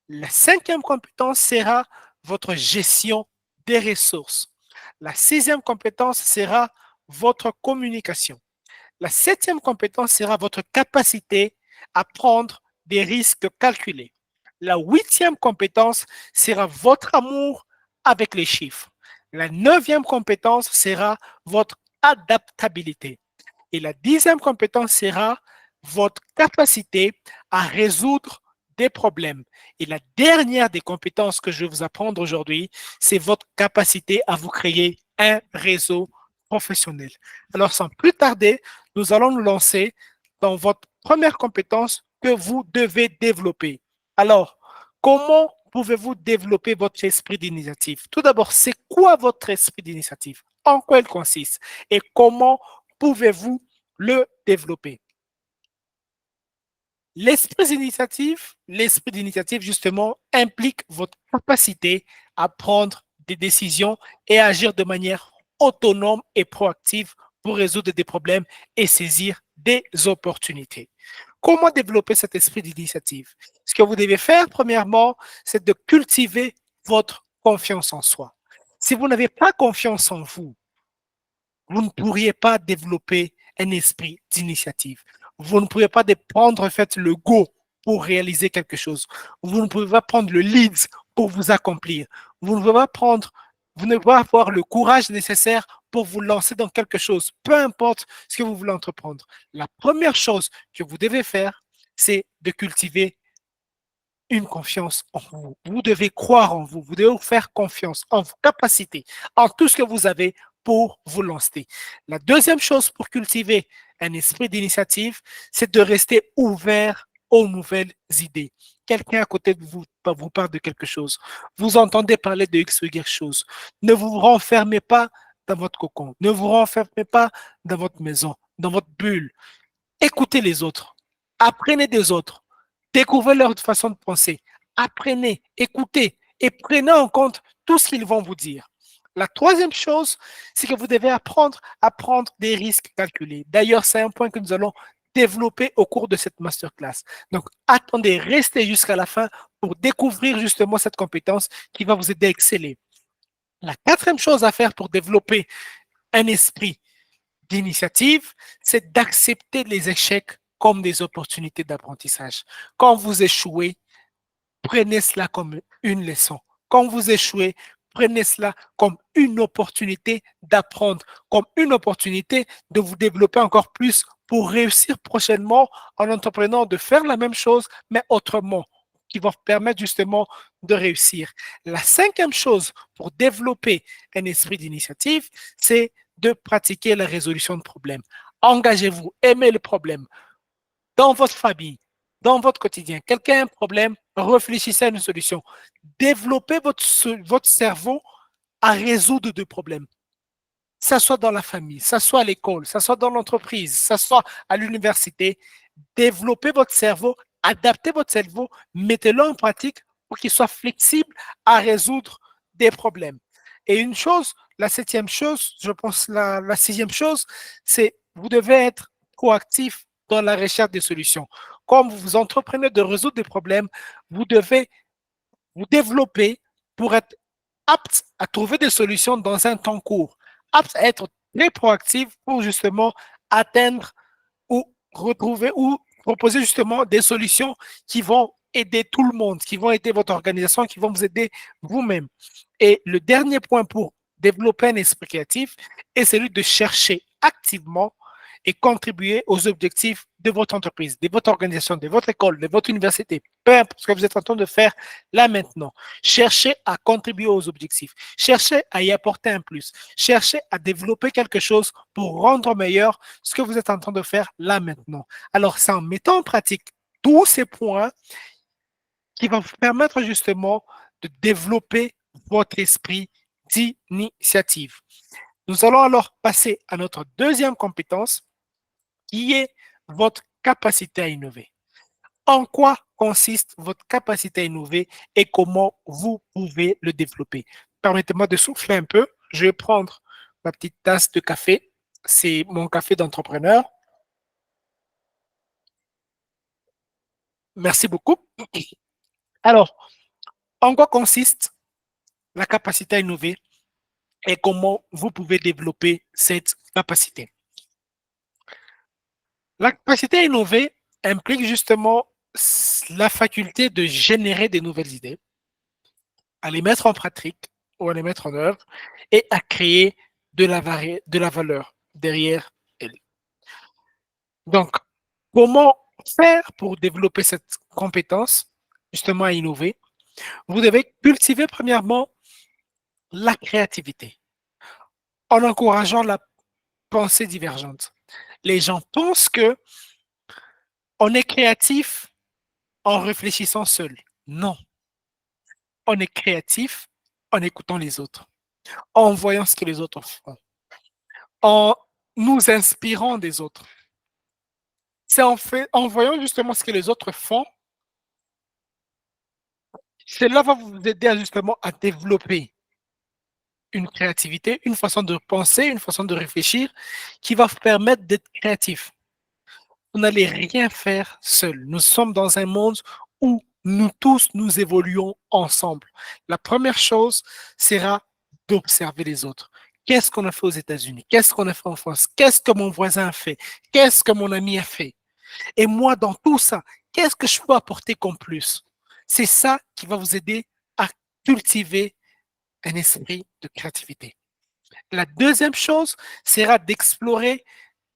La cinquième compétence sera votre gestion des ressources. La sixième compétence sera votre communication. La septième compétence sera votre capacité à prendre des risques calculés. La huitième compétence sera votre amour avec les chiffres. La neuvième compétence sera votre adaptabilité. Et la dixième compétence sera votre capacité à résoudre des problèmes. Et la dernière des compétences que je vais vous apprendre aujourd'hui, c'est votre capacité à vous créer un réseau professionnel. Alors, sans plus tarder, nous allons nous lancer dans votre première compétence que vous devez développer. Alors, comment pouvez-vous développer votre esprit d'initiative? Tout d'abord, c'est quoi votre esprit d'initiative? En quoi il consiste? Et comment pouvez-vous le développer? L'esprit d'initiative, justement, implique votre capacité à prendre des décisions et agir de manière autonome et proactive pour résoudre des problèmes et saisir des opportunités. Comment développer cet esprit d'initiative? Ce que vous devez faire, premièrement, c'est de cultiver votre confiance en soi. Si vous n'avez pas confiance en vous, vous ne pourriez pas développer un esprit d'initiative. Vous ne pouvez pas prendre en fait le go pour réaliser quelque chose. Vous ne pouvez pas prendre le lead pour vous accomplir. Vous ne pouvez pas prendre, vous ne pouvez pas avoir le courage nécessaire pour vous lancer dans quelque chose, peu importe ce que vous voulez entreprendre. La première chose que vous devez faire, c'est de cultiver une confiance en vous. Vous devez croire en vous. Vous devez vous faire confiance en vos capacités, en tout ce que vous avez pour vous lancer. La deuxième chose pour cultiver un esprit d'initiative, c'est de rester ouvert aux nouvelles idées. Quelqu'un à côté de vous vous parle de quelque chose. Vous entendez parler de X ou Y chose. Ne vous renfermez pas dans votre cocon. Ne vous renfermez pas dans votre maison, dans votre bulle. Écoutez les autres. Apprenez des autres. Découvrez leur façon de penser. Apprenez, écoutez et prenez en compte tout ce qu'ils vont vous dire. La troisième chose, c'est que vous devez apprendre à prendre des risques calculés. D'ailleurs, c'est un point que nous allons développer au cours de cette masterclass. Donc, attendez, restez jusqu'à la fin pour découvrir justement cette compétence qui va vous aider à exceller. La quatrième chose à faire pour développer un esprit d'initiative, c'est d'accepter les échecs comme des opportunités d'apprentissage. Quand vous échouez, prenez cela comme une leçon. Quand vous échouez, prenez cela comme une opportunité d'apprendre, comme une opportunité de vous développer encore plus pour réussir prochainement en entreprenant de faire la même chose, mais autrement, qui va vous permettre justement de réussir. La cinquième chose pour développer un esprit d'initiative, c'est de pratiquer la résolution de problèmes. Engagez-vous, aimez le problème. Dans votre famille, dans votre quotidien, quelqu'un a un problème, réfléchissez à une solution. Développez votre cerveau à résoudre des problèmes. Ça soit dans la famille, ça soit à l'école, ça soit dans l'entreprise, ça soit à l'université. Développez votre cerveau, adaptez votre cerveau, mettez-le en pratique pour qu'il soit flexible à résoudre des problèmes. Et une chose, la septième chose, je pense la sixième chose, c'est vous devez être proactif dans la recherche des solutions. Comme vous entreprenez de résoudre des problèmes, vous devez vous développer pour être apte à trouver des solutions dans un temps court, apte à être très proactif pour justement atteindre ou retrouver ou proposer justement des solutions qui vont aider tout le monde, qui vont aider votre organisation, qui vont vous aider vous-même. Et le dernier point pour développer un esprit créatif est celui de chercher activement et contribuer aux objectifs de votre entreprise, de votre organisation, de votre école, de votre université, peu importe ce que vous êtes en train de faire là maintenant. Cherchez à contribuer aux objectifs. Cherchez à y apporter un plus. Cherchez à développer quelque chose pour rendre meilleur ce que vous êtes en train de faire là maintenant. Alors, c'est en mettant en pratique tous ces points qui vont vous permettre justement de développer votre esprit d'initiative. Nous allons alors passer à notre deuxième compétence qui est votre capacité à innover. En quoi consiste votre capacité à innover et comment vous pouvez le développer? Permettez-moi de souffler un peu. Je vais prendre ma petite tasse de café. C'est mon café d'entrepreneur. Merci beaucoup. Alors, en quoi consiste la capacité à innover et comment vous pouvez développer cette capacité? La capacité à innover implique justement la faculté de générer des nouvelles idées, à les mettre en pratique ou à les mettre en œuvre et à créer de la valeur derrière elles. Donc, comment faire pour développer cette compétence, justement à innover? Vous devez cultiver premièrement la créativité en encourageant la pensée divergente. Les gens pensent que on est créatif en réfléchissant seul. Non, on est créatif en écoutant les autres, en voyant ce que les autres font, en nous inspirant des autres. C'est en fait, en voyant justement ce que les autres font, cela va vous aider à, justement à développer une créativité, une façon de penser, une façon de réfléchir qui va vous permettre d'être créatif. Vous n'allez rien faire seul. Nous sommes dans un monde où nous tous, nous évoluons ensemble. La première chose sera d'observer les autres. Qu'est-ce qu'on a fait aux États-Unis? Qu'est-ce qu'on a fait en France? Qu'est-ce que mon voisin a fait? Qu'est-ce que mon ami a fait? Et moi, dans tout ça, qu'est-ce que je peux apporter comme plus? C'est ça qui va vous aider à cultiver un esprit de créativité. La deuxième chose sera d'explorer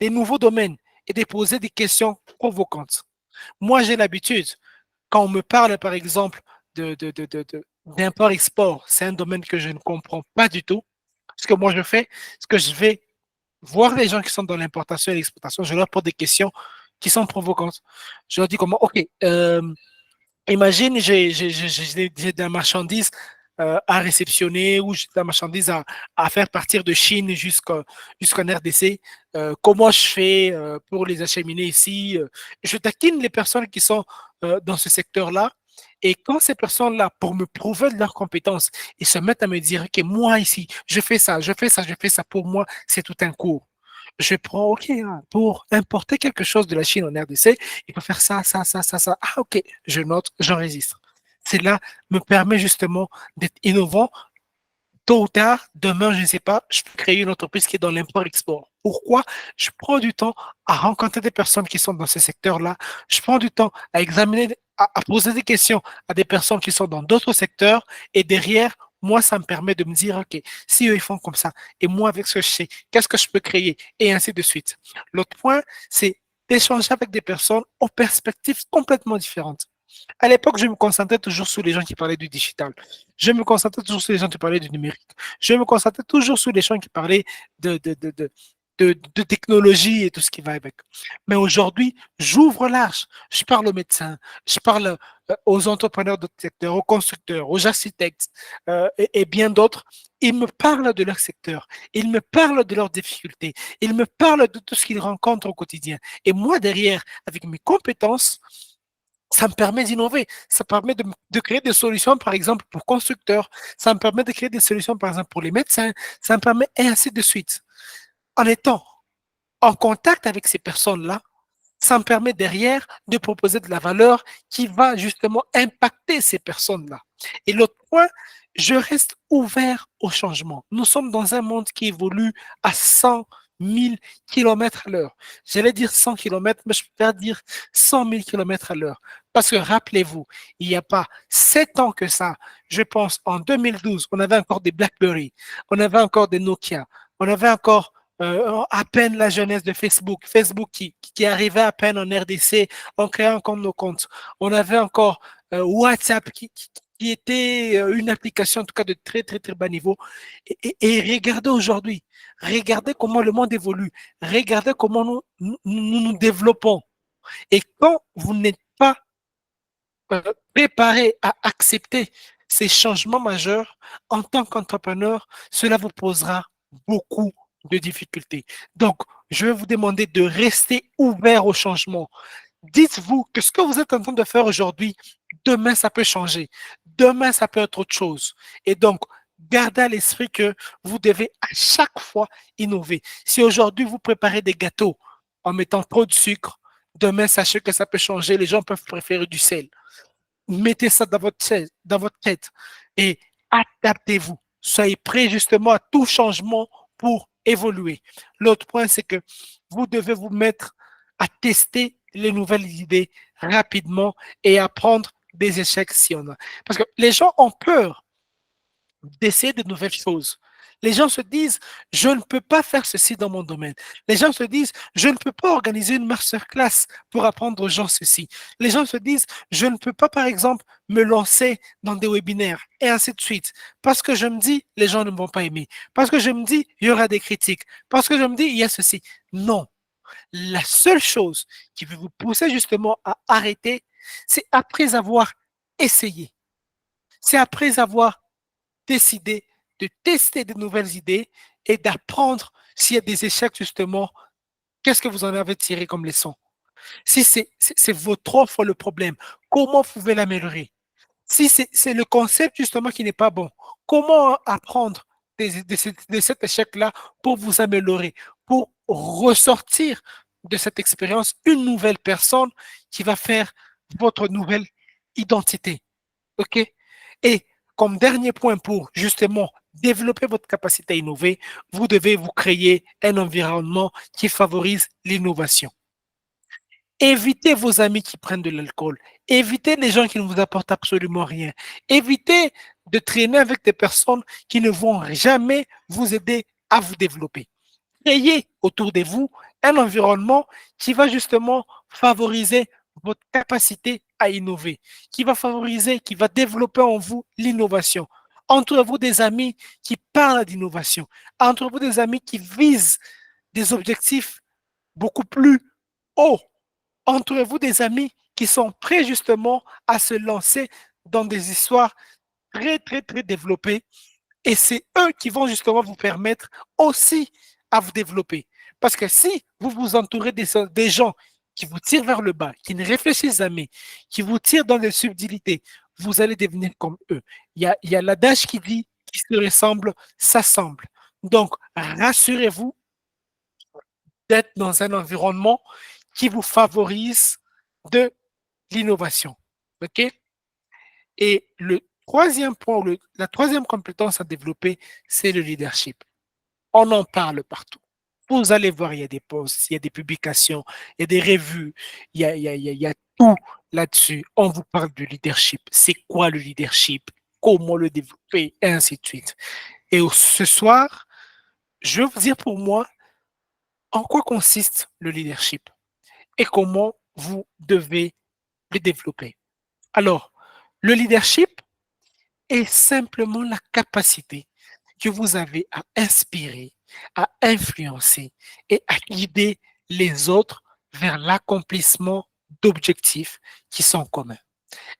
des nouveaux domaines et de poser des questions provocantes. Moi, j'ai l'habitude, quand on me parle, par exemple, d'import-export, c'est un domaine que je ne comprends pas du tout. Ce que moi je fais, ce que je vais voir les gens qui sont dans l'importation et l'exportation, je leur pose des questions qui sont provocantes. Je leur dis comment, OK, imagine, j'ai de la marchandise à réceptionner ou j'ai de la marchandise à faire partir de Chine jusqu'en RDC. Comment je fais pour les acheminer ici? Je taquine les personnes qui sont dans ce secteur-là. Et quand ces personnes-là, pour me prouver de leurs compétences, ils se mettent à me dire, OK, moi ici, je fais ça, je fais ça, je fais ça, pour moi, c'est tout un cours. Je prends, OK, hein, pour importer quelque chose de la Chine en RDC, il faut faire ça, ça, ça, ça, ça. Ah, OK, je note, j'enregistre. Cela me permet justement d'être innovant. Tôt ou tard, demain, je ne sais pas, je peux créer une entreprise qui est dans l'import-export. Pourquoi? Je prends du temps à rencontrer des personnes qui sont dans ce secteur-là. Je prends du temps à examiner, à poser des questions à des personnes qui sont dans d'autres secteurs. Et derrière, moi, ça me permet de me dire, OK, si eux, ils font comme ça, et moi, avec ce que je sais, qu'est-ce que je peux créer? Et ainsi de suite. L'autre point, c'est d'échanger avec des personnes aux perspectives complètement différentes. À l'époque, je me concentrais toujours sur les gens qui parlaient du digital. Je me concentrais toujours sur les gens qui parlaient du numérique. Je me concentrais toujours sur les gens qui parlaient de, de, de, de, de technologie et tout ce qui va avec. Mais aujourd'hui, j'ouvre large. Je parle aux médecins, je parle aux entrepreneurs d'autres secteurs, aux constructeurs, aux architectes et bien d'autres. Ils me parlent de leur secteur, ils me parlent de leurs difficultés, ils me parlent de tout ce qu'ils rencontrent au quotidien. Et moi, derrière, avec mes compétences, ça me permet d'innover. Ça permet de créer des solutions, par exemple, pour constructeurs. Ça me permet de créer des solutions, par exemple, pour les médecins. Ça me permet, et ainsi de suite. En étant en contact avec ces personnes-là, ça me permet derrière de proposer de la valeur qui va justement impacter ces personnes-là. Et l'autre point, je reste ouvert au changement. Nous sommes dans un monde qui évolue à 100 000 km à l'heure. J'allais dire 100 km, mais je préfère dire 100 000 km à l'heure. Parce que rappelez-vous, il n'y a pas 7 ans que ça, je pense en 2012, on avait encore des BlackBerry, on avait encore des Nokia, on avait encore à peine la jeunesse de Facebook, Facebook qui arrivait à peine en RDC, on créait encore nos comptes. On avait encore WhatsApp qui était une application, en tout cas de très, très, très bas niveau. Et regardez aujourd'hui, regardez comment le monde évolue, regardez comment nous développons. Et quand vous n'êtes pas préparé à accepter ces changements majeurs en tant qu'entrepreneur, cela vous posera beaucoup de difficultés. Donc, je vais vous demander de rester ouvert au changement. Dites-vous que ce que vous êtes en train de faire aujourd'hui, demain, ça peut changer. Demain, ça peut être autre chose. Et donc, gardez à l'esprit que vous devez à chaque fois innover. Si aujourd'hui, vous préparez des gâteaux en mettant trop de sucre, demain, sachez que ça peut changer. Les gens peuvent préférer du sel. Mettez ça dans votre tête et adaptez-vous. Soyez prêts justement à tout changement pour évoluer. L'autre point, c'est que vous devez vous mettre à tester les nouvelles idées rapidement et apprendre des échecs si on a. Parce que les gens ont peur d'essayer de nouvelles choses. Les gens se disent, je ne peux pas faire ceci dans mon domaine. Les gens se disent, je ne peux pas organiser une masterclass pour apprendre aux gens ceci. Les gens se disent, je ne peux pas, par exemple, me lancer dans des webinaires et ainsi de suite. Parce que je me dis, les gens ne vont pas aimer. Parce que je me dis, il y aura des critiques. Parce que je me dis, il y a ceci. Non. La seule chose qui peut vous pousser justement à arrêter, c'est après avoir essayé. C'est après avoir décider de tester de nouvelles idées et d'apprendre s'il y a des échecs, justement, qu'est-ce que vous en avez tiré comme leçon? Si c'est votre offre le problème, comment vous pouvez l'améliorer? Si c'est le concept, justement, qui n'est pas bon, comment apprendre de cet échec-là pour vous améliorer, pour ressortir de cette expérience une nouvelle personne qui va faire votre nouvelle identité? OK? Et comme dernier point pour justement développer votre capacité à innover, vous devez vous créer un environnement qui favorise l'innovation. Évitez vos amis qui prennent de l'alcool. Évitez les gens qui ne vous apportent absolument rien. Évitez de traîner avec des personnes qui ne vont jamais vous aider à vous développer. Créez autour de vous un environnement qui va justement favoriser votre capacité à innover, qui va favoriser, qui va développer en vous l'innovation. Entourez-vous des amis qui parlent d'innovation. Entourez-vous des amis qui visent des objectifs beaucoup plus hauts. Entourez-vous des amis qui sont prêts justement à se lancer dans des histoires très, très, très développées. Et c'est eux qui vont justement vous permettre aussi à vous développer. Parce que si vous vous entourez des gens qui vous tirent vers le bas, qui ne réfléchissent jamais, qui vous tirent dans les subtilités, vous allez devenir comme eux. Il y a l'adage qui dit qui se ressemble s'assemble. Donc, rassurez-vous d'être dans un environnement qui vous favorise de l'innovation. OK? Et le troisième point, la troisième compétence à développer, c'est le leadership. On en parle partout. Vous allez voir, il y a des posts, il y a des publications, il y a des revues, il y a tout là-dessus. On vous parle du leadership. C'est quoi le leadership? Comment le développer? Et ainsi de suite. Et ce soir, je vais vous dire pour moi en quoi consiste le leadership et comment vous devez le développer. Alors, le leadership est simplement la capacité que vous avez à inspirer, à influencer et à guider les autres vers l'accomplissement d'objectifs qui sont communs.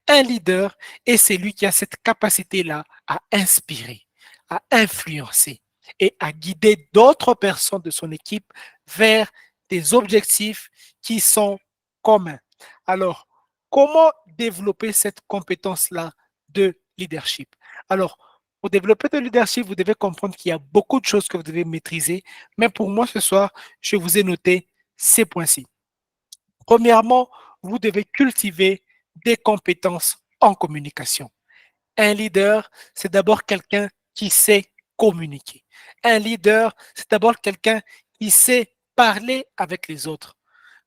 Un leader est celui qui a cette capacité-là à inspirer, à influencer et à guider d'autres personnes de son équipe vers des objectifs qui sont communs. Alors, comment développer cette compétence-là de leadership? Alors, pour développer le leadership, vous devez comprendre qu'il y a beaucoup de choses que vous devez maîtriser, mais pour moi, ce soir, je vous ai noté ces points-ci. Premièrement, vous devez cultiver des compétences en communication. Un leader, c'est d'abord quelqu'un qui sait communiquer. Un leader, c'est d'abord quelqu'un qui sait parler avec les autres.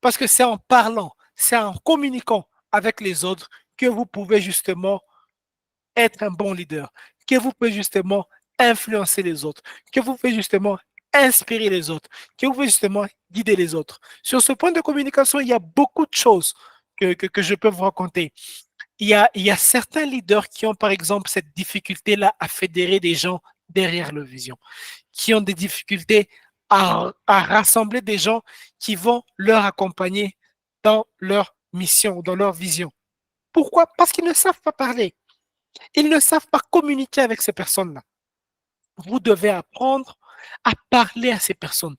Parce que c'est en parlant, c'est en communiquant avec les autres que vous pouvez justement être un bon leader, que vous pouvez justement influencer les autres, que vous pouvez justement inspirer les autres, que vous pouvez justement guider les autres. Sur ce point de communication, il y a beaucoup de choses que je peux vous raconter. Il y a certains leaders qui ont, par exemple, cette difficulté-là à fédérer des gens derrière leur vision, qui ont des difficultés à rassembler des gens qui vont leur accompagner dans leur mission, dans leur vision. Pourquoi? Parce qu'ils ne savent pas parler. Ils ne savent pas communiquer avec ces personnes-là. Vous devez apprendre à parler à ces personnes.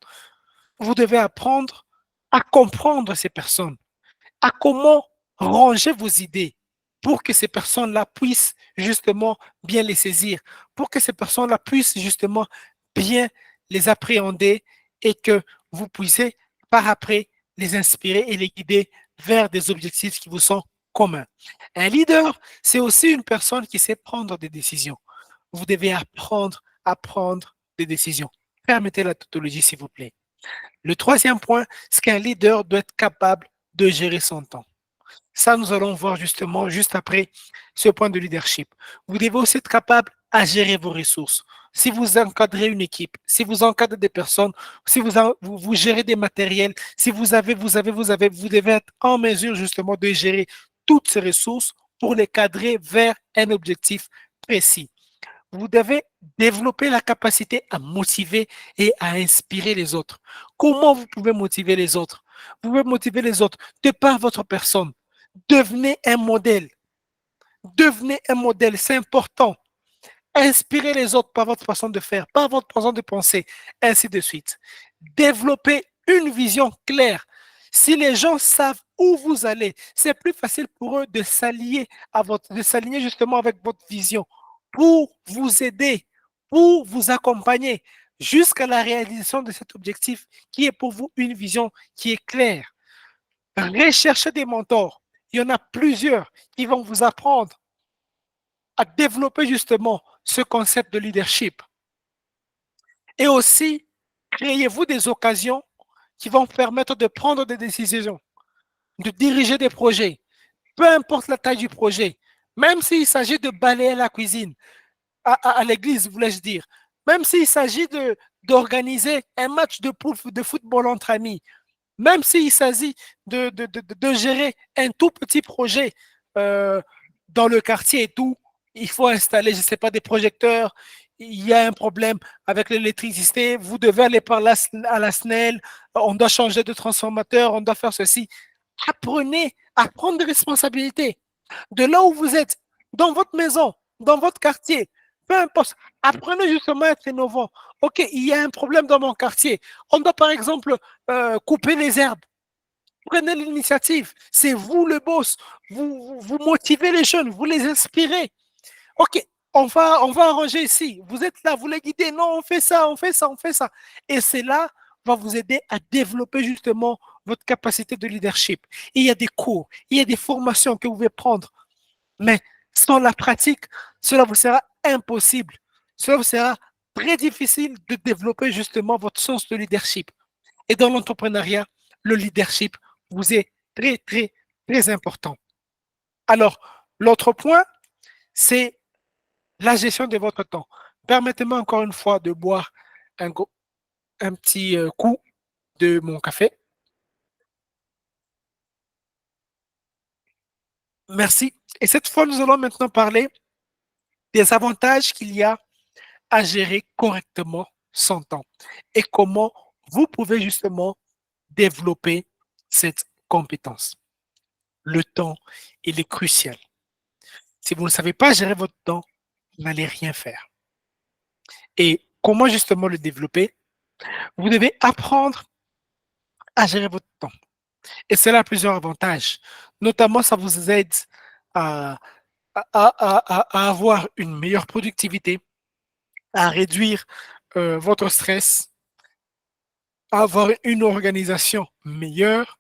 Vous devez apprendre à comprendre ces personnes, à comment ranger vos idées pour que ces personnes-là puissent justement bien les saisir, pour que ces personnes-là puissent justement bien les appréhender et que vous puissiez par après les inspirer et les guider vers des objectifs qui vous sont communs. Un leader, c'est aussi une personne qui sait prendre des décisions. Vous devez apprendre à prendre des décisions. Permettez la tautologie, s'il vous plaît. Le troisième point, c'est qu'un leader doit être capable de gérer son temps. Ça, nous allons voir justement juste après ce point de leadership. Vous devez aussi être capable à gérer vos ressources. Si vous encadrez une équipe, si vous encadrez des personnes, si vous gérez des matériels, si vous devez être en mesure justement de gérer toutes ces ressources pour les cadrer vers un objectif précis. Vous devez développer la capacité à motiver et à inspirer les autres. Comment vous pouvez motiver les autres? Vous pouvez motiver les autres de par votre personne. Devenez un modèle. Devenez un modèle, c'est important. Inspirez les autres par votre façon de faire, par votre façon de penser, ainsi de suite. Développez une vision claire. Si les gens savent où vous allez, c'est plus facile pour eux de s'aligner justement avec votre vision pour vous aider, pour vous accompagner jusqu'à la réalisation de cet objectif qui est pour vous une vision qui est claire. Recherchez des mentors. Il y en a plusieurs qui vont vous apprendre à développer justement ce concept de leadership. Et aussi, créez-vous des occasions qui vont permettre de prendre des décisions, de diriger des projets, peu importe la taille du projet, même s'il s'agit de balayer la cuisine, à l'église, voulais-je dire, même s'il s'agit d'organiser un match de football entre amis, même s'il s'agit de gérer un tout petit projet dans le quartier et tout, il faut installer, je ne sais pas, des projecteurs, il y a un problème avec l'électricité, vous devez aller par à la SNEL, on doit changer de transformateur, on doit faire ceci. Apprenez à prendre des responsabilités de là où vous êtes, dans votre maison, dans votre quartier, peu importe. Apprenez justement à être innovant. OK, il y a un problème dans mon quartier. On doit par exemple couper les herbes. Prenez l'initiative. C'est vous le boss. Vous motivez les jeunes, vous les inspirez. OK, on va arranger ici. Vous êtes là, vous les guidez. Non, on fait ça, on fait ça, on fait ça. Et cela va vous aider à développer justement votre capacité de leadership. Il y a des cours, il y a des formations que vous pouvez prendre. Mais sans la pratique, cela vous sera impossible. Cela vous sera très difficile de développer justement votre sens de leadership. Et dans l'entrepreneuriat, le leadership vous est très, très, très important. Alors, l'autre point, c'est la gestion de votre temps. Permettez-moi encore une fois de boire un, un petit coup de mon café. Merci. Et cette fois, nous allons maintenant parler des avantages qu'il y a à gérer correctement son temps et comment vous pouvez justement développer cette compétence. Le temps, il est crucial. Si vous ne savez pas gérer votre temps, vous n'allez rien faire. Et comment justement le développer? Vous devez apprendre à gérer votre temps. Et cela a plusieurs avantages. Notamment, ça vous aide à, à avoir une meilleure productivité, à réduire votre stress, à avoir une organisation meilleure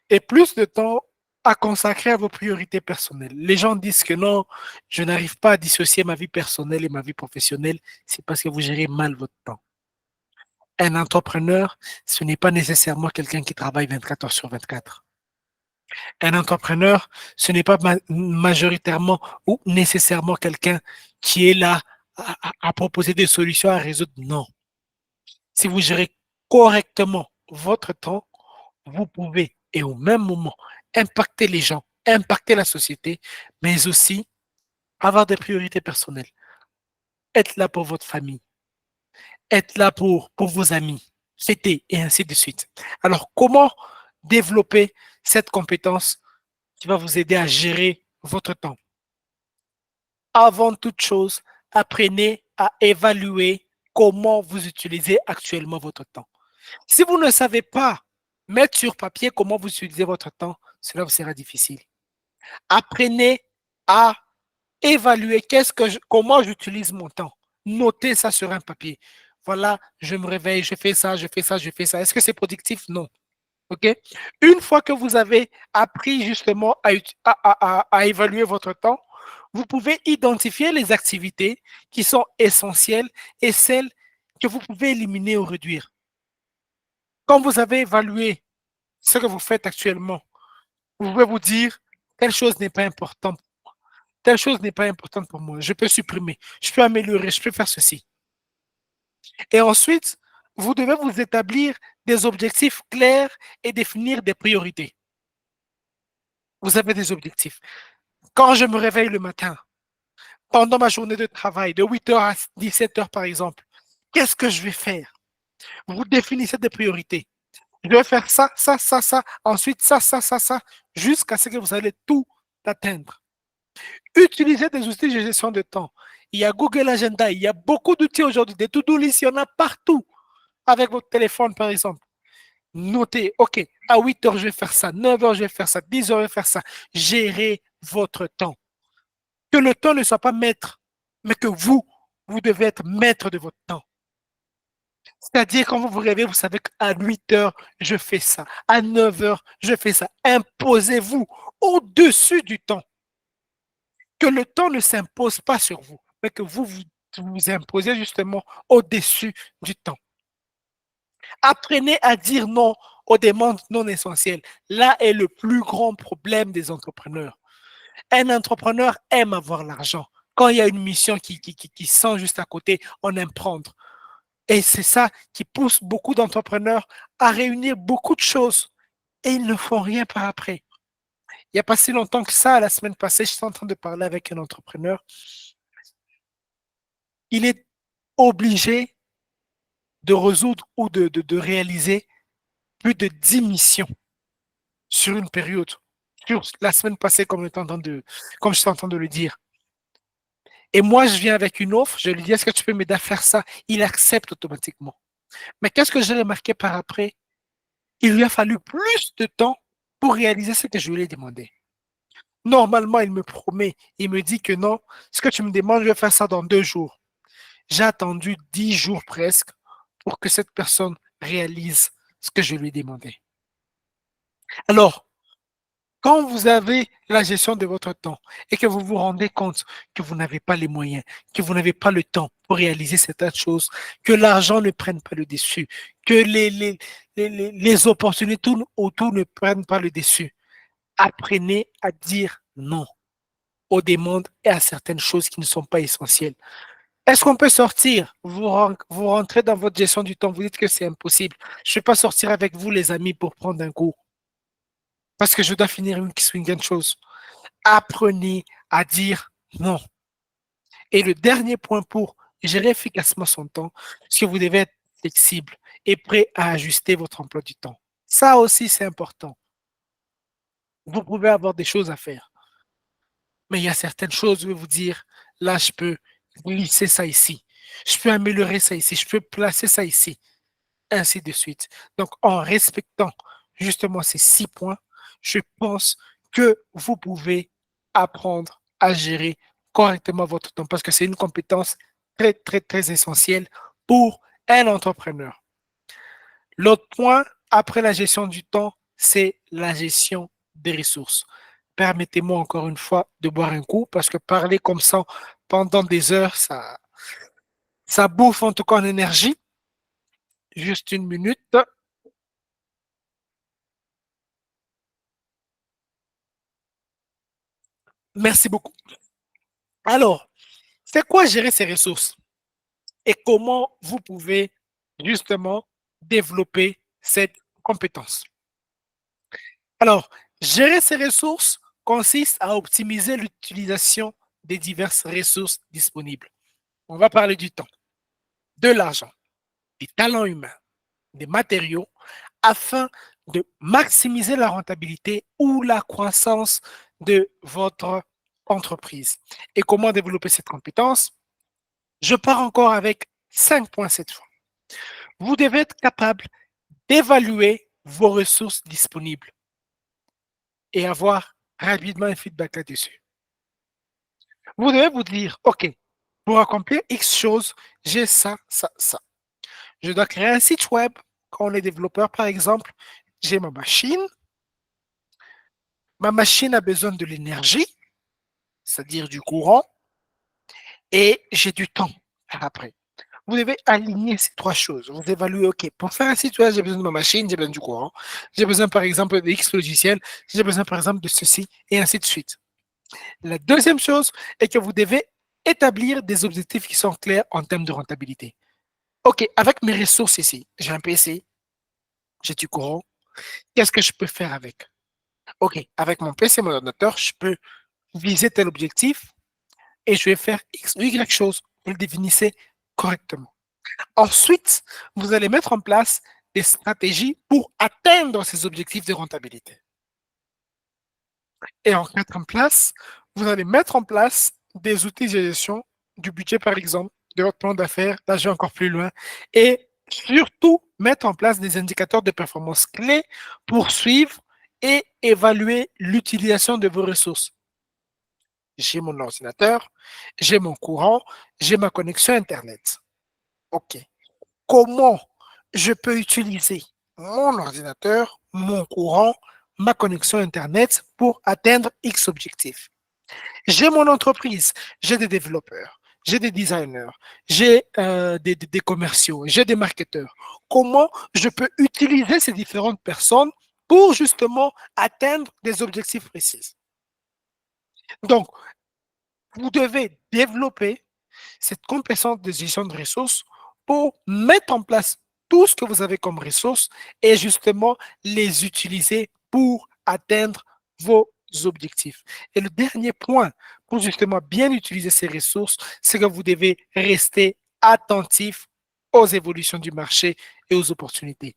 et plus de temps à consacrer à vos priorités personnelles. Les gens disent que non, je n'arrive pas à dissocier ma vie personnelle et ma vie professionnelle. C'est parce que vous gérez mal votre temps. Un entrepreneur, ce n'est pas nécessairement quelqu'un qui travaille 24 heures sur 24. Un entrepreneur, ce n'est pas majoritairement ou nécessairement quelqu'un qui est là à proposer des solutions à résoudre. Non. Si vous gérez correctement votre temps, vous pouvez, et au même moment, impacter les gens, impacter la société, mais aussi avoir des priorités personnelles. Être là pour votre famille, être là pour vos amis, fêter et ainsi de suite. Alors, comment développer cette compétence qui va vous aider à gérer votre temps? Avant toute chose, apprenez à évaluer comment vous utilisez actuellement votre temps. Si vous ne savez pas mettre sur papier comment vous utilisez votre temps, cela vous sera difficile. Apprenez à évaluer comment j'utilise mon temps. Notez ça sur un papier. Voilà, je me réveille, je fais ça, je fais ça, je fais ça. Est-ce que c'est productif? Non. OK? Une fois que vous avez appris justement à évaluer votre temps, vous pouvez identifier les activités qui sont essentielles et celles que vous pouvez éliminer ou réduire. Quand vous avez évalué ce que vous faites actuellement, vous pouvez vous dire, telle chose n'est pas importante. Telle chose n'est pas importante pour moi. Je peux supprimer, je peux améliorer, je peux faire ceci. Et ensuite, vous devez vous établir des objectifs clairs et définir des priorités. Vous avez des objectifs. Quand je me réveille le matin, pendant ma journée de travail, de 8 heures à 17 heures par exemple, qu'est-ce que je vais faire? Vous définissez des priorités. Je vais faire ça, ça, ça, ça, ensuite ça, ça, ça, ça, jusqu'à ce que vous allez tout atteindre. Utilisez des outils de gestion de temps. Il y a Google Agenda, il y a beaucoup d'outils aujourd'hui, des to-do list, il y en a partout. Avec votre téléphone, par exemple. Notez, OK, à 8 heures, je vais faire ça, 9 heures, je vais faire ça, 10 heures, je vais faire ça. Gérez votre temps. Que le temps ne soit pas maître, mais que vous devez être maître de votre temps. C'est-à-dire, quand vous vous réveillez, vous savez qu'à 8 heures, je fais ça. À 9 heures, je fais ça. Imposez-vous au-dessus du temps. Que le temps ne s'impose pas sur vous, mais que vous imposez justement au-dessus du temps. Apprenez à dire non aux demandes non essentielles. Là est le plus grand problème des entrepreneurs. Un entrepreneur aime avoir l'argent. Quand il y a une mission qui sent juste à côté, on aime prendre. Et c'est ça qui pousse beaucoup d'entrepreneurs à réunir beaucoup de choses et ils ne font rien par après. Il n'y a pas si longtemps que ça, la semaine passée, je suis en train de parler avec un entrepreneur. Il est obligé de résoudre ou de réaliser plus de 10 missions sur une période. Sur la semaine passée, comme je suis en train de le dire. Et moi, je viens avec une offre, je lui dis, est-ce que tu peux m'aider à faire ça? Il accepte automatiquement. Mais qu'est-ce que j'ai remarqué par après? Il lui a fallu plus de temps pour réaliser ce que je lui ai demandé. Normalement, il me promet, il me dit que non, ce que tu me demandes, je vais faire ça dans 2 jours. J'ai attendu 10 jours presque pour que cette personne réalise ce que je lui ai demandé. Alors, quand vous avez la gestion de votre temps et que vous vous rendez compte que vous n'avez pas les moyens, que vous n'avez pas le temps pour réaliser certaines choses, que l'argent ne prenne pas le dessus, que les opportunités autour ne prennent pas le dessus, apprenez à dire non aux demandes et à certaines choses qui ne sont pas essentielles. Est-ce qu'on peut sortir? Vous rentrez dans votre gestion du temps, vous dites que c'est impossible. Je ne vais pas sortir avec vous, les amis, pour prendre un cours parce que je dois finir une chose. Apprenez à dire non. Et le dernier point pour gérer efficacement son temps, c'est que vous devez être flexible et prêt à ajuster votre emploi du temps. Ça aussi, c'est important. Vous pouvez avoir des choses à faire, mais il y a certaines choses, je vais vous dire, là, je peux glisser ça ici. Je peux améliorer ça ici. Je peux placer ça ici. Ainsi de suite. Donc, en respectant justement ces 6 points, je pense que vous pouvez apprendre à gérer correctement votre temps parce que c'est une compétence très, très, très essentielle pour un entrepreneur. L'autre point, après la gestion du temps, c'est la gestion des ressources. Permettez-moi encore une fois de boire un coup parce que parler comme ça pendant des heures, ça bouffe en tout cas en énergie. Juste une minute. Merci beaucoup. Alors, c'est quoi gérer ces ressources et comment vous pouvez justement développer cette compétence? Alors, gérer ces ressources consiste à optimiser l'utilisation des diverses ressources disponibles. On va parler du temps, de l'argent, des talents humains, des matériaux, afin de maximiser la rentabilité ou la croissance de votre entreprise. Et comment développer cette compétence? Je pars encore avec 5 points cette fois. Vous devez être capable d'évaluer vos ressources disponibles et avoir rapidement un feedback là-dessus. Vous devez vous dire, OK, pour accomplir X choses, j'ai ça, ça, ça. Je dois créer un site web. Quand on est développeur, par exemple, j'ai ma machine. Ma machine a besoin de l'énergie, c'est-à-dire du courant, et j'ai du temps après. Vous devez aligner ces 3 choses. Vous évaluez, OK, pour faire un site web, j'ai besoin de ma machine, j'ai besoin du courant, j'ai besoin, par exemple, de X logiciel, j'ai besoin, par exemple, de ceci, et ainsi de suite. La deuxième chose est que vous devez établir des objectifs qui sont clairs en termes de rentabilité. OK, avec mes ressources ici, j'ai un PC, j'ai du courant, qu'est-ce que je peux faire avec? OK, avec mon PC, mon ordinateur, je peux viser tel objectif et je vais faire X ou Y chose. Vous le définissez correctement. Ensuite, vous allez mettre en place des stratégies pour atteindre ces objectifs de rentabilité. Et en mettre en place, vous allez mettre en place des outils de gestion du budget, par exemple, de votre plan d'affaires. Là, je vais encore plus loin. Et surtout, mettre en place des indicateurs de performance clés pour suivre et évaluer l'utilisation de vos ressources. J'ai mon ordinateur, j'ai mon courant, j'ai ma connexion Internet. OK. Comment je peux utiliser mon ordinateur, mon courant, ma connexion Internet pour atteindre X objectifs? J'ai mon entreprise, j'ai des développeurs, j'ai des designers, j'ai des commerciaux, j'ai des marketeurs. Comment je peux utiliser ces différentes personnes pour justement atteindre des objectifs précis? Donc, vous devez développer cette compétence de gestion de ressources pour mettre en place tout ce que vous avez comme ressources et justement les utiliser pour atteindre vos objectifs. Et le dernier point pour justement bien utiliser ces ressources, c'est que vous devez rester attentif aux évolutions du marché et aux opportunités.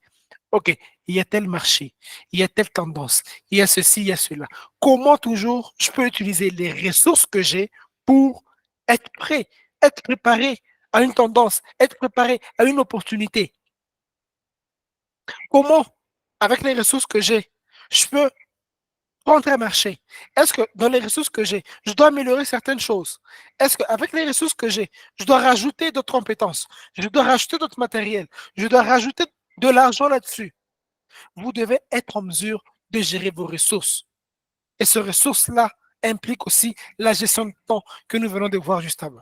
OK, il y a tel marché, il y a telle tendance, il y a ceci, il y a cela. Comment toujours je peux utiliser les ressources que j'ai pour être prêt, être préparé à une tendance, être préparé à une opportunité? Comment, avec les ressources que j'ai, je peux prendre un marché? Est-ce que dans les ressources que j'ai, je dois améliorer certaines choses? Est-ce qu'avec les ressources que j'ai, je dois rajouter d'autres compétences? Je dois rajouter d'autres matériels? Je dois rajouter de l'argent là-dessus? Vous devez être en mesure de gérer vos ressources. Et ces ressources-là impliquent aussi la gestion de temps que nous venons de voir juste avant.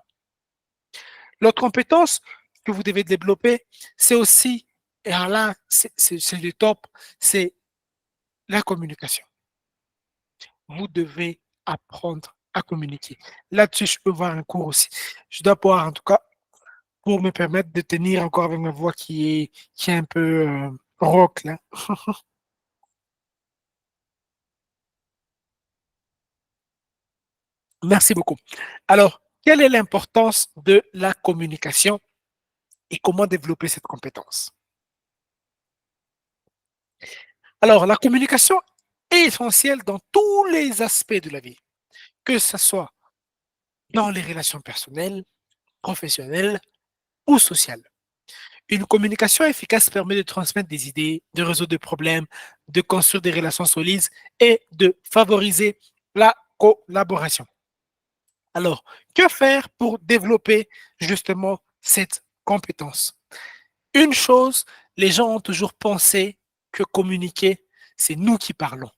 L'autre compétence que vous devez développer, c'est aussi, et là, c'est le top, c'est la communication. Vous devez apprendre à communiquer. Là-dessus, je peux voir un cours aussi. Je dois pouvoir, en tout cas, pour me permettre de tenir encore avec ma voix qui est un peu rock, là. Merci beaucoup. Alors, quelle est l'importance de la communication et comment développer cette compétence? Alors, la communication est essentielle dans tous les aspects de la vie, que ce soit dans les relations personnelles, professionnelles ou sociales. Une communication efficace permet de transmettre des idées, de résoudre des problèmes, de construire des relations solides et de favoriser la collaboration. Alors, que faire pour développer justement cette compétence? Une chose, les gens ont toujours pensé que communiquer, c'est nous qui parlons.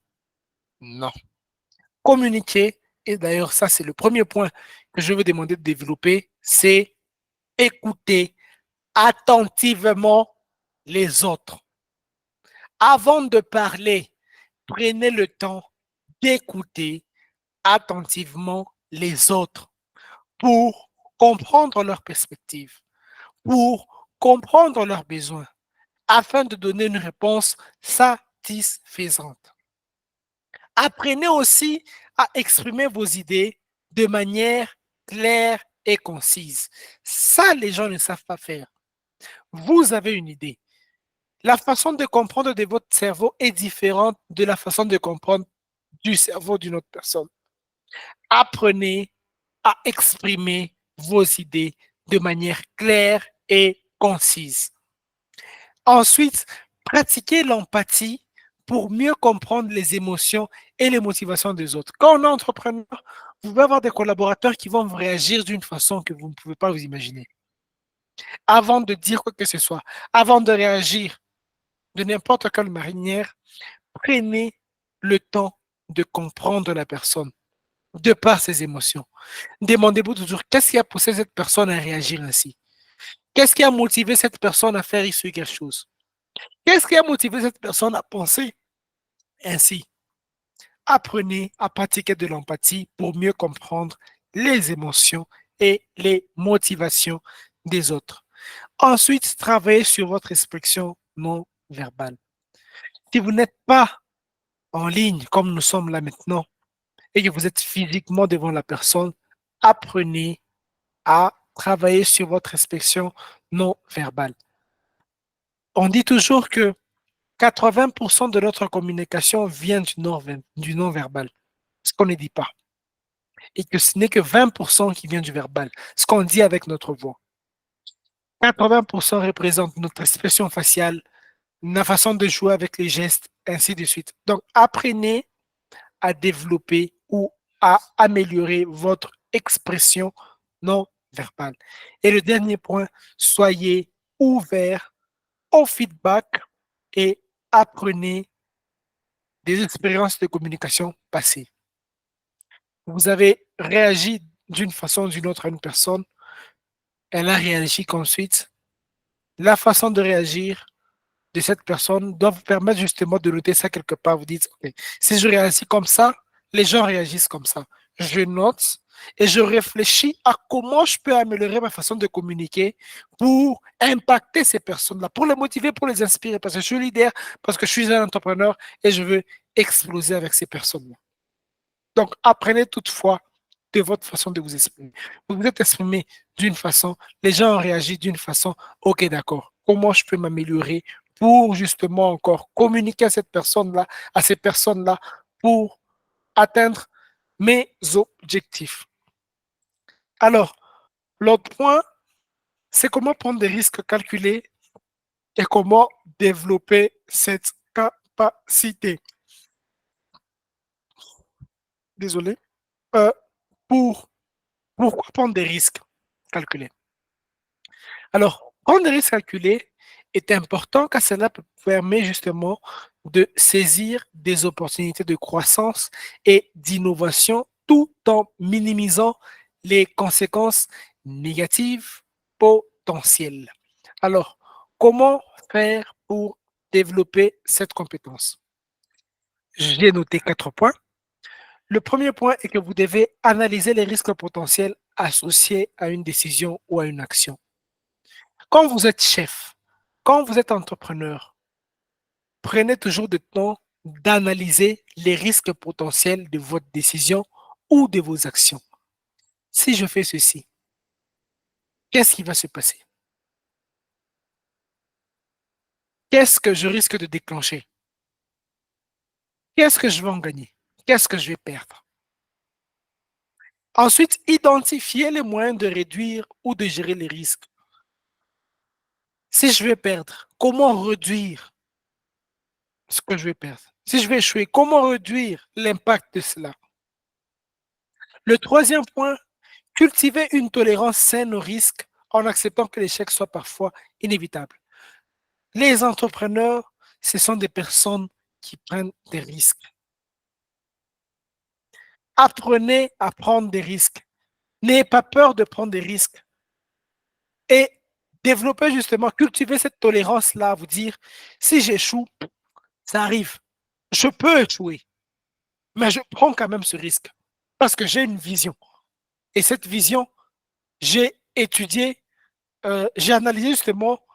Non. Communiquer, et d'ailleurs ça c'est le premier point que je veux demander de développer, c'est écouter attentivement les autres. Avant de parler, prenez le temps d'écouter attentivement les autres pour comprendre leurs perspectives, pour comprendre leurs besoins, afin de donner une réponse satisfaisante. Apprenez aussi à exprimer vos idées de manière claire et concise. Ça, les gens ne savent pas faire. Vous avez une idée. La façon de comprendre de votre cerveau est différente de la façon de comprendre du cerveau d'une autre personne. Apprenez à exprimer vos idées de manière claire et concise. Ensuite, pratiquez l'empathie pour mieux comprendre les émotions et les motivations des autres. Quand on est entrepreneur, vous pouvez avoir des collaborateurs qui vont réagir d'une façon que vous ne pouvez pas vous imaginer. Avant de dire quoi que ce soit, avant de réagir de n'importe quelle manière, prenez le temps de comprendre la personne de par ses émotions. Demandez-vous toujours qu'est-ce qui a poussé cette personne à réagir ainsi? Qu'est-ce qui a motivé cette personne à faire ici quelque chose? Qu'est-ce qui a motivé cette personne à penser ainsi? Apprenez à pratiquer de l'empathie pour mieux comprendre les émotions et les motivations des autres. Ensuite, travaillez sur votre expression non verbale. Si vous n'êtes pas en ligne comme nous sommes là maintenant et que vous êtes physiquement devant la personne, apprenez à travailler sur votre expression non verbale. On dit toujours que 80% de notre communication vient du non-verbal, ce qu'on ne dit pas. Et que ce n'est que 20% qui vient du verbal, ce qu'on dit avec notre voix. 80% représente notre expression faciale, la façon de jouer avec les gestes, ainsi de suite. Donc, apprenez à développer ou à améliorer votre expression non verbale. Et le dernier point, soyez ouvert au feedback et apprenez des expériences de communication passées. Vous avez réagi d'une façon ou d'une autre à une personne, elle a réagi qu'ensuite, la façon de réagir de cette personne doit vous permettre justement de noter ça quelque part. Vous dites, OK, si je réagis comme ça, les gens réagissent comme ça. Je note et je réfléchis à comment je peux améliorer ma façon de communiquer pour impacter ces personnes-là, pour les motiver, pour les inspirer, parce que je suis leader, parce que je suis un entrepreneur et je veux exploser avec ces personnes-là. Donc, apprenez toutefois de votre façon de vous exprimer. Vous vous êtes exprimé d'une façon, les gens ont réagi d'une façon, ok, d'accord. Comment je peux m'améliorer pour justement encore communiquer à cette personne-là, à ces personnes-là, pour atteindre mes objectifs. Alors, l'autre point, c'est comment prendre des risques calculés et comment développer cette capacité. Désolé. Euh, pour, pourquoi prendre des risques calculés? Alors, prendre des risques calculés est important car cela permet justement de saisir des opportunités de croissance et d'innovation tout en minimisant les conséquences négatives potentielles. Alors, comment faire pour développer cette compétence? J'ai noté 4 points. Le premier point est que vous devez analyser les risques potentiels associés à une décision ou à une action. Quand vous êtes chef, quand vous êtes entrepreneur, prenez toujours le temps d'analyser les risques potentiels de votre décision ou de vos actions. Si je fais ceci, qu'est-ce qui va se passer? Qu'est-ce que je risque de déclencher? Qu'est-ce que je vais en gagner? Qu'est-ce que je vais perdre? Ensuite, identifiez les moyens de réduire ou de gérer les risques. Si je vais perdre, comment réduire ce que je vais perdre? Si je vais échouer, comment réduire l'impact de cela? Le troisième point, cultiver une tolérance saine au risque en acceptant que l'échec soit parfois inévitable. Les entrepreneurs, ce sont des personnes qui prennent des risques. Apprenez à prendre des risques. N'ayez pas peur de prendre des risques. Et développez justement, cultiver cette tolérance-là, vous dire, si j'échoue, ça arrive. Je peux échouer, mais je prends quand même ce risque parce que j'ai une vision. Et cette vision, j'ai étudié, j'ai analysé justement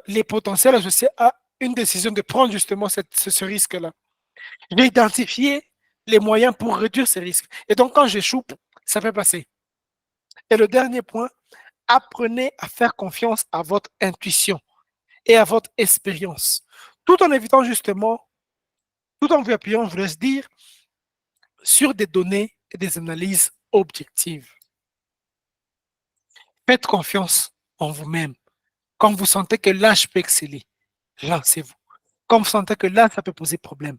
les potentiels associés à une décision de prendre justement ce risque-là. J'ai identifié les moyens pour réduire ces risques. Et donc, quand j'échoue, ça peut passer. Et le dernier point, apprenez à faire confiance à votre intuition et à votre expérience, tout en évitant justement, tout en vous appuyant, je vous laisse dire, sur des données et des analyses objectives. Faites confiance en vous-même. Quand vous sentez que là, je peux exceller, lancez-vous. Quand vous sentez que là, ça peut poser problème,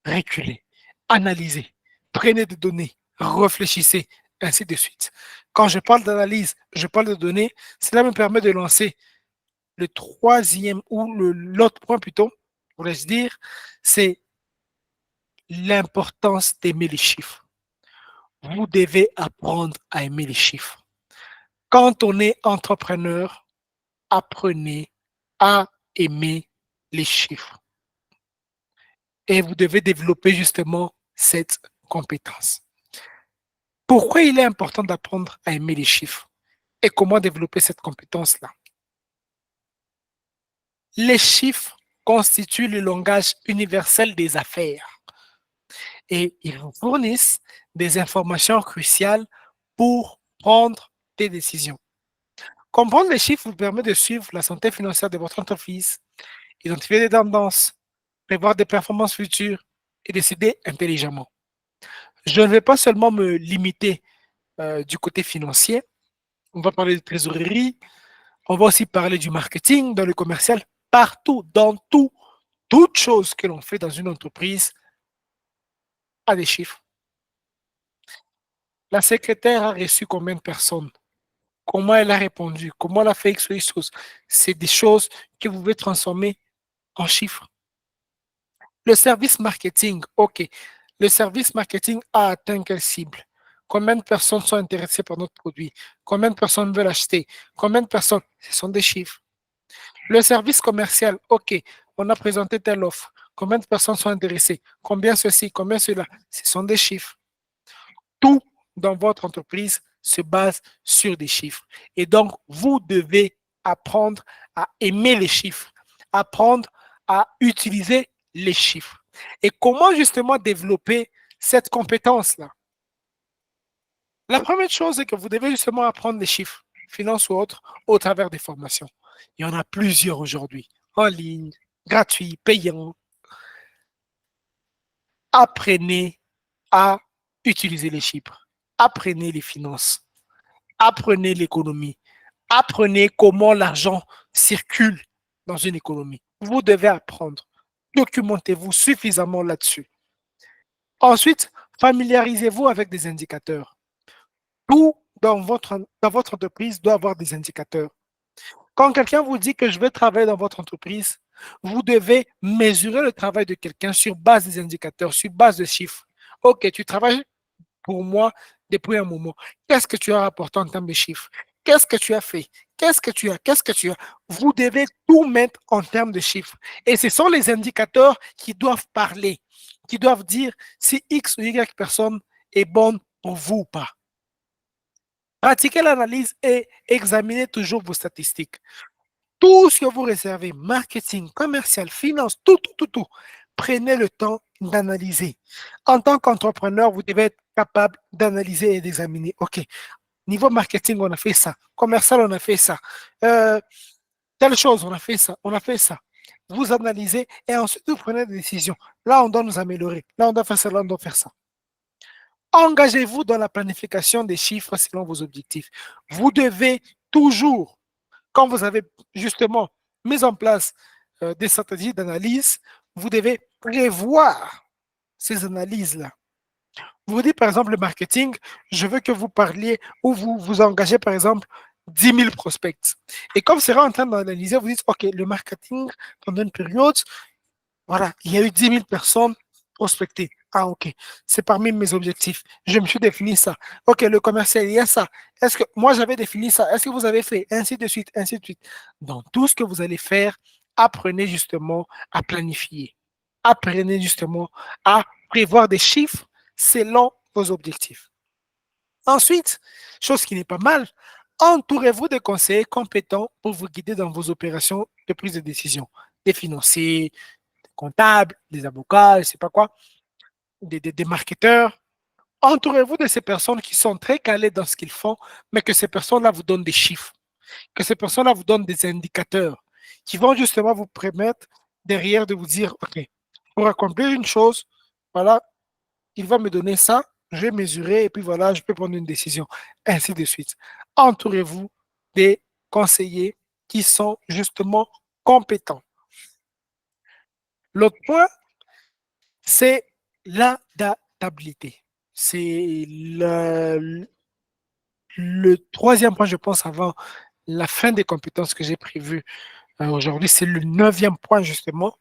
reculez, analysez, prenez des données, réfléchissez, ainsi de suite. Quand je parle d'analyse, je parle de données, cela me permet de lancer le troisième ou l'autre point plutôt, pourrais-je dire, c'est l'importance d'aimer les chiffres. Vous devez apprendre à aimer les chiffres. Quand on est entrepreneur, apprenez à aimer les chiffres. Et vous devez développer justement cette compétence. Pourquoi il est important d'apprendre à aimer les chiffres et comment développer cette compétence-là? Les chiffres constituent le langage universel des affaires et ils vous fournissent des informations cruciales pour prendre des décisions. Comprendre les chiffres vous permet de suivre la santé financière de votre entreprise, identifier des tendances, prévoir des performances futures et décider intelligemment. Je ne vais pas seulement me limiter du côté financier, on va parler de trésorerie, on va aussi parler du marketing, dans le commercial, partout, dans tout, toute chose que l'on fait dans une entreprise a des chiffres. La secrétaire a reçu combien de personnes? Comment elle a répondu? Comment elle a fait X ou Y choses? C'est des choses que vous pouvez transformer en chiffres. Le service marketing, OK. Le service marketing a atteint quelle cible? Combien de personnes sont intéressées par notre produit? Combien de personnes veulent acheter? Combien de personnes? Ce sont des chiffres. Le service commercial, OK. On a présenté telle offre. Combien de personnes sont intéressées? Combien ceci? Combien cela? Ce sont des chiffres. Tout dans votre entreprise se base sur des chiffres. Et donc, vous devez apprendre à aimer les chiffres, apprendre à utiliser les chiffres. Et comment justement développer cette compétence-là? La première chose, c'est que vous devez justement apprendre les chiffres, finances ou autres, au travers des formations. Il y en a plusieurs aujourd'hui, en ligne, gratuits, payants. Apprenez à utiliser les chiffres. Apprenez les finances. Apprenez l'économie. Apprenez comment l'argent circule dans une économie. Vous devez apprendre. Documentez-vous suffisamment là-dessus. Ensuite, familiarisez-vous avec des indicateurs. Tout dans votre entreprise doit avoir des indicateurs. Quand quelqu'un vous dit que je vais travailler dans votre entreprise, vous devez mesurer le travail de quelqu'un sur base des indicateurs, sur base de chiffres. OK, tu travailles pour moi depuis un moment. Qu'est-ce que tu as rapporté en termes de chiffres? Qu'est-ce que tu as fait? Qu'est-ce que tu as? Vous devez tout mettre en termes de chiffres. Et ce sont les indicateurs qui doivent parler, qui doivent dire si X ou Y personne est bonne pour vous ou pas. Pratiquez l'analyse et examinez toujours vos statistiques. Tout ce que vous réservez, marketing, commercial, finance, tout. Prenez le temps d'analyser. En tant qu'entrepreneur, vous devez être capable d'analyser et d'examiner. OK, niveau marketing, on a fait ça. Commercial, on a fait ça. Euh, Telle chose, on a fait ça. On a fait ça. Vous analysez et ensuite vous prenez des décisions. Là, on doit nous améliorer. Là, on doit faire ça. Là, on doit faire ça. Engagez-vous dans la planification des chiffres selon vos objectifs. Vous devez toujours, quand vous avez justement mis en place des stratégies d'analyse, vous devez prévoir ces analyses-là. Vous dites par exemple le marketing, je veux que vous parliez ou vous vous engagez par exemple 10 000 prospects. Et comme c'est en train d'analyser, vous dites, OK, le marketing, pendant une période, voilà, il y a eu 10 000 personnes prospectées. Ah, OK. C'est parmi mes objectifs. Je me suis défini ça. OK, le commercial, il y a ça. Est-ce que moi j'avais défini ça? Est-ce que vous avez fait? Ainsi de suite, ainsi de suite. Dans tout ce que vous allez faire, apprenez justement à planifier. Apprenez justement à prévoir des chiffres selon vos objectifs. Ensuite, chose qui n'est pas mal, entourez-vous de conseillers compétents pour vous guider dans vos opérations de prise de décision. Des financiers, comptables, des avocats, je ne sais pas quoi, des marketeurs. Entourez-vous de ces personnes qui sont très calées dans ce qu'ils font, mais que ces personnes-là vous donnent des chiffres, que ces personnes-là vous donnent des indicateurs qui vont justement vous permettre derrière de vous dire, OK, pour accomplir une chose, voilà, il va me donner ça, je vais mesurer et puis voilà, je peux prendre une décision, ainsi de suite. Entourez-vous des conseillers qui sont justement compétents. L'autre point, c'est l'adaptabilité. C'est le troisième point, je pense, avant la fin des compétences que j'ai prévues aujourd'hui. C'est le neuvième point, justement,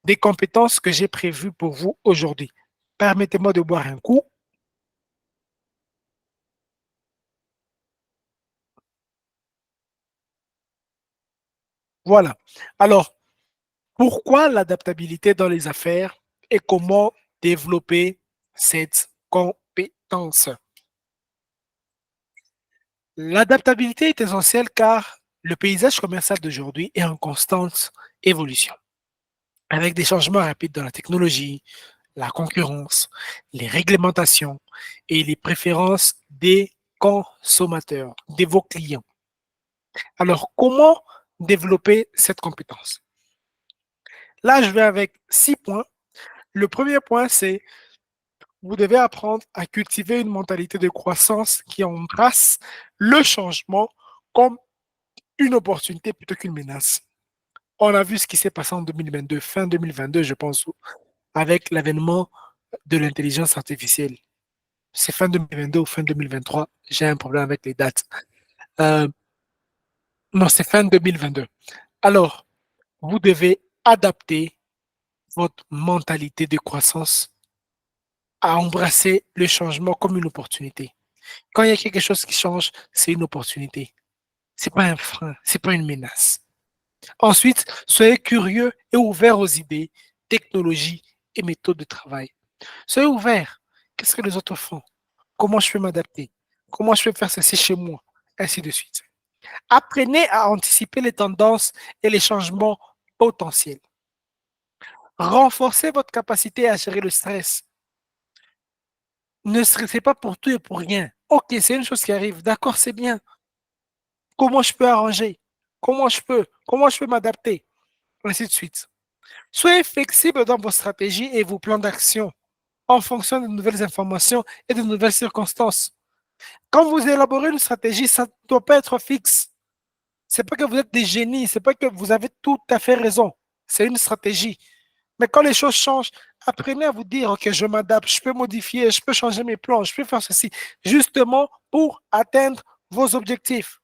des compétences que j'ai prévues pour vous aujourd'hui. Permettez-moi de boire un coup. Voilà. Alors, pourquoi l'adaptabilité dans les affaires et comment développer cette compétence? L'adaptabilité est essentielle car le paysage commercial d'aujourd'hui est en constante évolution, avec des changements rapides dans la technologie, la concurrence, les réglementations et les préférences des consommateurs, de vos clients. Alors, comment développer cette compétence? Là, je vais avec 6 points. Le premier point, c'est vous devez apprendre à cultiver une mentalité de croissance qui embrasse le changement comme une opportunité plutôt qu'une menace. On a vu ce qui s'est passé en 2022, fin 2022, je pense, avec l'avènement de l'intelligence artificielle. C'est fin 2022 ou fin 2023. J'ai un problème avec les dates. Euh, non, c'est fin 2022. Alors, vous devez adapter votre mentalité de croissance à embrasser le changement comme une opportunité. Quand il y a quelque chose qui change, c'est une opportunité. C'est pas un frein, c'est pas une menace. Ensuite, soyez curieux et ouvert aux idées, technologies et méthodes de travail. Soyez ouvert. Qu'est-ce que les autres font? Comment je peux m'adapter? Comment je peux faire ceci chez moi? Ainsi de suite. Apprenez à anticiper les tendances et les changements potentiels. Renforcez votre capacité à gérer le stress. Ne stressez pas pour tout et pour rien. Ok, c'est une chose qui arrive. D'accord, c'est bien. Comment je peux arranger? Comment je peux m'adapter? Ainsi de suite. Soyez flexible dans vos stratégies et vos plans d'action en fonction de nouvelles informations et de nouvelles circonstances. Quand vous élaborez une stratégie, ça ne doit pas être fixe. C'est pas que vous êtes des génies, c'est pas que vous avez tout à fait raison. C'est une stratégie. Mais quand les choses changent, apprenez à vous dire, OK, je m'adapte, je peux modifier, je peux changer mes plans, je peux faire ceci, justement pour atteindre vos objectifs.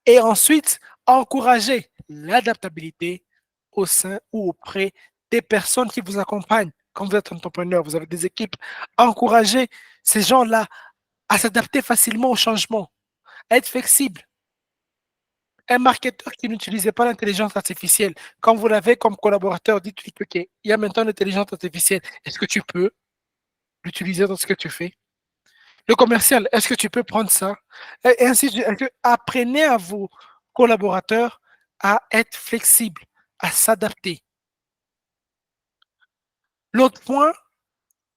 Et ensuite, encourager l'adaptabilité au sein ou auprès des personnes qui vous accompagnent. Quand vous êtes entrepreneur, vous avez des équipes, encouragez ces gens-là à s'adapter facilement au changement, à être flexible. Un marketeur qui n'utilisait pas l'intelligence artificielle, quand vous l'avez comme collaborateur, dites-lui, OK, il y a maintenant l'intelligence artificielle. Est-ce que tu peux l'utiliser dans ce que tu fais? Le commercial, est-ce que tu peux prendre ça? Et ainsi de suite. Apprenez à vos collaborateurs à être flexibles, à s'adapter. L'autre point,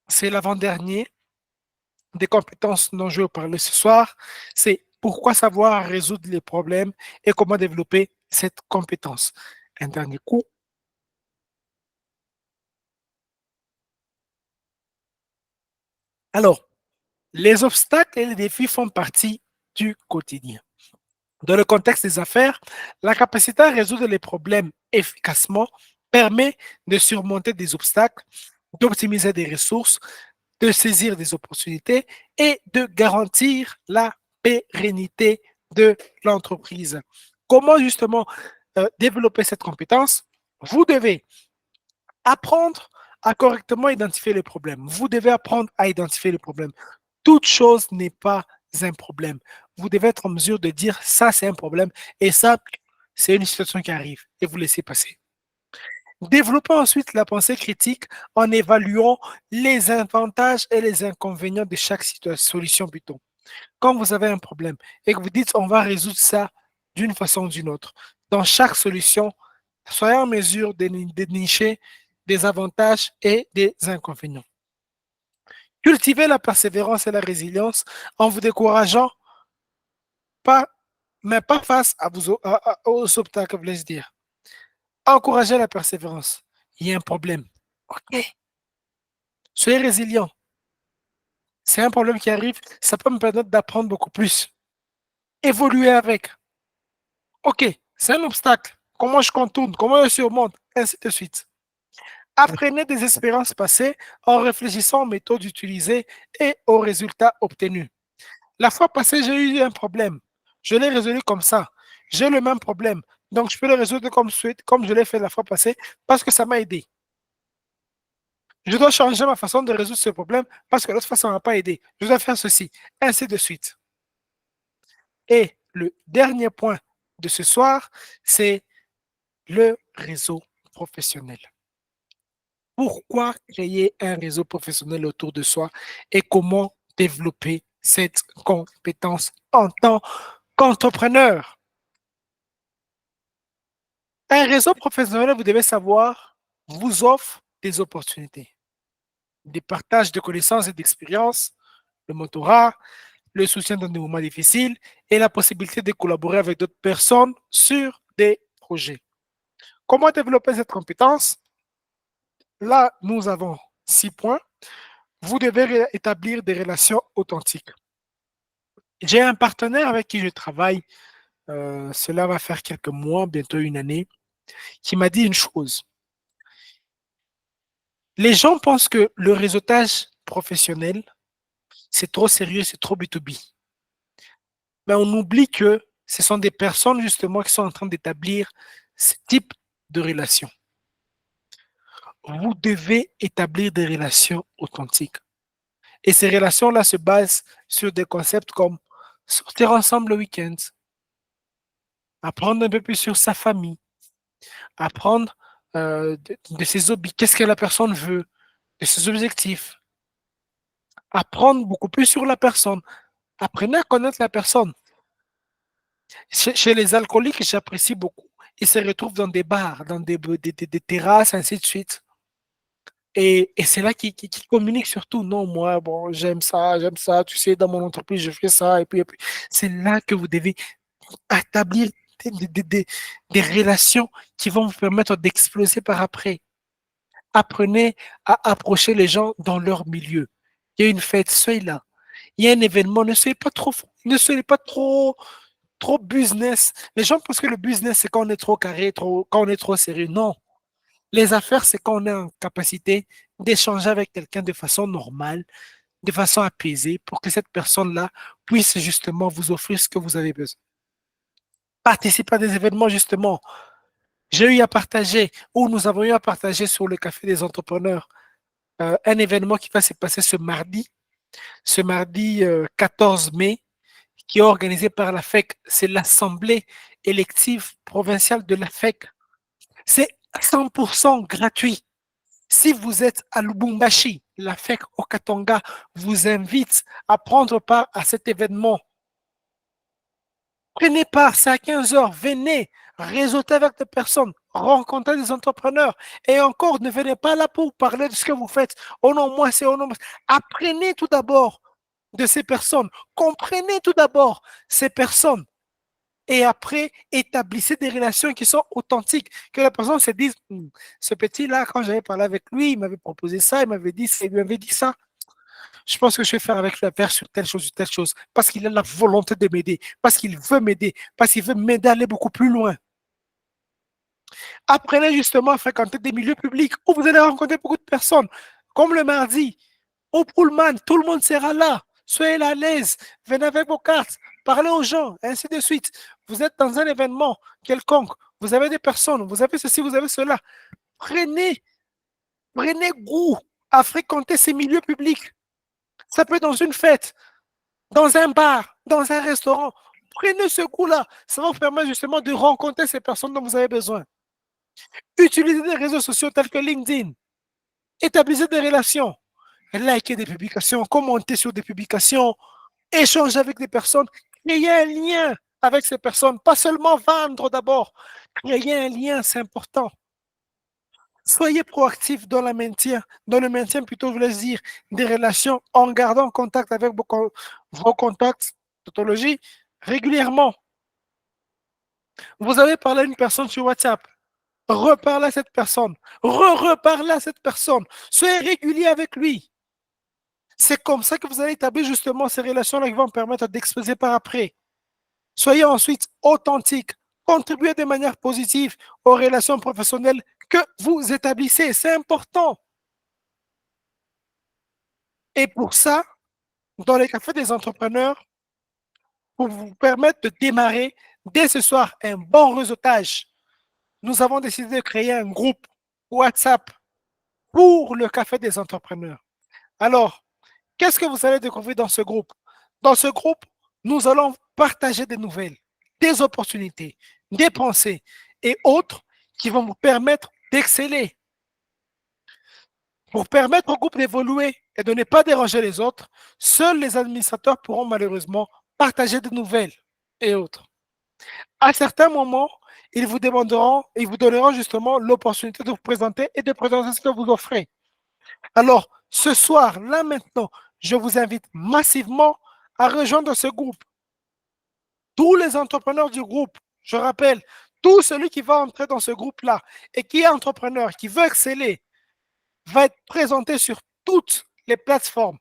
c'est l'avant-dernier des compétences dont je vais vous parler ce soir, c'est pourquoi savoir résoudre les problèmes et comment développer cette compétence. Un dernier coup. Alors, les obstacles et les défis font partie du quotidien. Dans le contexte des affaires, la capacité à résoudre les problèmes efficacement permet de surmonter des obstacles, d'optimiser des ressources, de saisir des opportunités et de garantir la pérennité de l'entreprise. Comment justement développer cette compétence? Vous devez apprendre à correctement identifier les problèmes. Vous devez apprendre à identifier les problèmes. Toute chose n'est pas un problème. Vous devez être en mesure de dire ça, c'est un problème et ça, c'est une situation qui arrive et vous laissez passer. Développez ensuite la pensée critique en évaluant les avantages et les inconvénients de chaque solution plutôt. Quand vous avez un problème et que vous dites on va résoudre ça d'une façon ou d'une autre, dans chaque solution, soyez en mesure de dénicher des avantages et des inconvénients. Cultivez la persévérance et la résilience en vous décourageant pas, mais pas face aux obstacles, voulais-je dire. Encouragez la persévérance. Il y a un problème. OK. Soyez résilient. C'est un problème qui arrive. Ça peut me permettre d'apprendre beaucoup plus. Évoluer avec. OK. C'est un obstacle. Comment je contourne? Comment je surmonte? Ainsi de suite. Apprenez des expériences passées en réfléchissant aux méthodes utilisées et aux résultats obtenus. La fois passée, j'ai eu un problème. Je l'ai résolu comme ça. J'ai le même problème. Donc, je peux le résoudre comme je l'ai fait la fois passée parce que ça m'a aidé. Je dois changer ma façon de résoudre ce problème parce que l'autre façon n'a pas aidé. Je dois faire ceci, ainsi de suite. Et le dernier point de ce soir, c'est le réseau professionnel. Pourquoi créer un réseau professionnel autour de soi et comment développer cette compétence en tant qu'entrepreneur? Un réseau professionnel, vous devez savoir, vous offre des opportunités, des partages de connaissances et d'expériences, le mentorat, le soutien dans des moments difficiles et la possibilité de collaborer avec d'autres personnes sur des projets. Comment développer cette compétence? Là, nous avons 6 points. Vous devez établir des relations authentiques. J'ai un partenaire avec qui je travaille, cela va faire quelques mois, bientôt une année, qui m'a dit une chose. Les gens pensent que le réseautage professionnel, c'est trop sérieux, c'est trop B2B. Mais on oublie que ce sont des personnes justement qui sont en train d'établir ce type de relations. Vous devez établir des relations authentiques. Et ces relations-là se basent sur des concepts comme sortir ensemble le week-end, apprendre un peu plus sur sa famille, apprendre de ses hobbies, qu'est-ce que la personne veut, de ses objectifs, apprendre beaucoup plus sur la personne. Apprenez à connaître la personne. Chez les alcooliques, j'apprécie beaucoup. Ils se retrouvent dans des bars, dans des terrasses, ainsi de suite. Et c'est là qu'ils communiquent surtout. Non, moi, bon, j'aime ça, tu sais, dans mon entreprise, je fais ça, et puis. C'est là que vous devez établir des relations qui vont vous permettre d'exploser par après. Apprenez à approcher les gens dans leur milieu. Il y a une fête, soyez là. Il y a un événement, ne soyez pas trop, ne soyez pas trop business. Les gens pensent que le business, c'est quand on est trop carré, quand on est trop sérieux. Non. Les affaires, c'est quand on est en capacité d'échanger avec quelqu'un de façon normale, de façon apaisée, pour que cette personne-là puisse justement vous offrir ce que vous avez besoin. Participez à des événements, justement. J'ai eu à partager, ou nous avons eu à partager sur le Café des entrepreneurs, un événement qui va se passer ce mardi 14 mai, qui est organisé par la FEC. C'est l'Assemblée élective provinciale de la FEC. C'est 100% gratuit. Si vous êtes à Lubumbashi, la FEC au Katanga vous invite à prendre part à cet événement. Prenez part, c'est à 15 heures. Venez réseauter avec des personnes, rencontrer des entrepreneurs. Et encore, ne venez pas là pour parler de ce que vous faites. Oh non, moi, c'est oh non. Apprenez tout d'abord de ces personnes. Comprenez tout d'abord ces personnes. Et après, établissez des relations qui sont authentiques. Que la personne se dise, ce petit-là, quand j'avais parlé avec lui, il m'avait proposé ça, il m'avait dit ça. Je pense que je vais faire avec lui affaire sur telle chose, parce qu'il a la volonté de m'aider, parce qu'il veut m'aider, parce qu'il veut m'aider à aller beaucoup plus loin. Apprenez justement à fréquenter des milieux publics où vous allez rencontrer beaucoup de personnes, comme le mardi, au Pullman, tout le monde sera là. Soyez à l'aise, venez avec vos cartes, parlez aux gens, ainsi de suite. Vous êtes dans un événement quelconque, vous avez des personnes, vous avez ceci, vous avez cela. Prenez, prenez goût à fréquenter ces milieux publics. Ça peut être dans une fête, dans un bar, dans un restaurant. Prenez ce goût-là. Ça va vous permettre justement de rencontrer ces personnes dont vous avez besoin. Utilisez des réseaux sociaux tels que LinkedIn. Établissez des relations. Likez des publications, commentez sur des publications, échangez avec des personnes, créez un lien avec ces personnes, pas seulement vendre d'abord. Créez un lien, c'est important. Soyez proactif dans le maintien plutôt, je voulais dire, des relations en gardant contact avec vos contacts d'autologie régulièrement. Vous avez parlé à une personne sur WhatsApp, reparlez à cette personne, reparlez à cette personne, soyez régulier avec lui. C'est comme ça que vous allez établir justement ces relations-là qui vont permettre d'exposer par après. Soyez ensuite authentique, contribuez de manière positive aux relations professionnelles que vous établissez. C'est important. Et pour ça, dans les cafés des entrepreneurs, pour vous permettre de démarrer dès ce soir un bon réseautage, nous avons décidé de créer un groupe WhatsApp pour le café des entrepreneurs. Alors, qu'est-ce que vous allez découvrir dans ce groupe? Dans ce groupe, nous allons partager des nouvelles, des opportunités, des pensées et autres qui vont vous permettre d'exceller. Pour permettre au groupe d'évoluer et de ne pas déranger les autres, seuls les administrateurs pourront malheureusement partager des nouvelles et autres. À certains moments, ils vous demanderont, ils vous donneront justement l'opportunité de vous présenter et de présenter ce que vous offrez. Alors, ce soir, là maintenant, je vous invite massivement à rejoindre ce groupe. Tous les entrepreneurs du groupe, je rappelle, tout celui qui va entrer dans ce groupe-là et qui est entrepreneur, qui veut exceller, va être présenté sur toutes les plateformes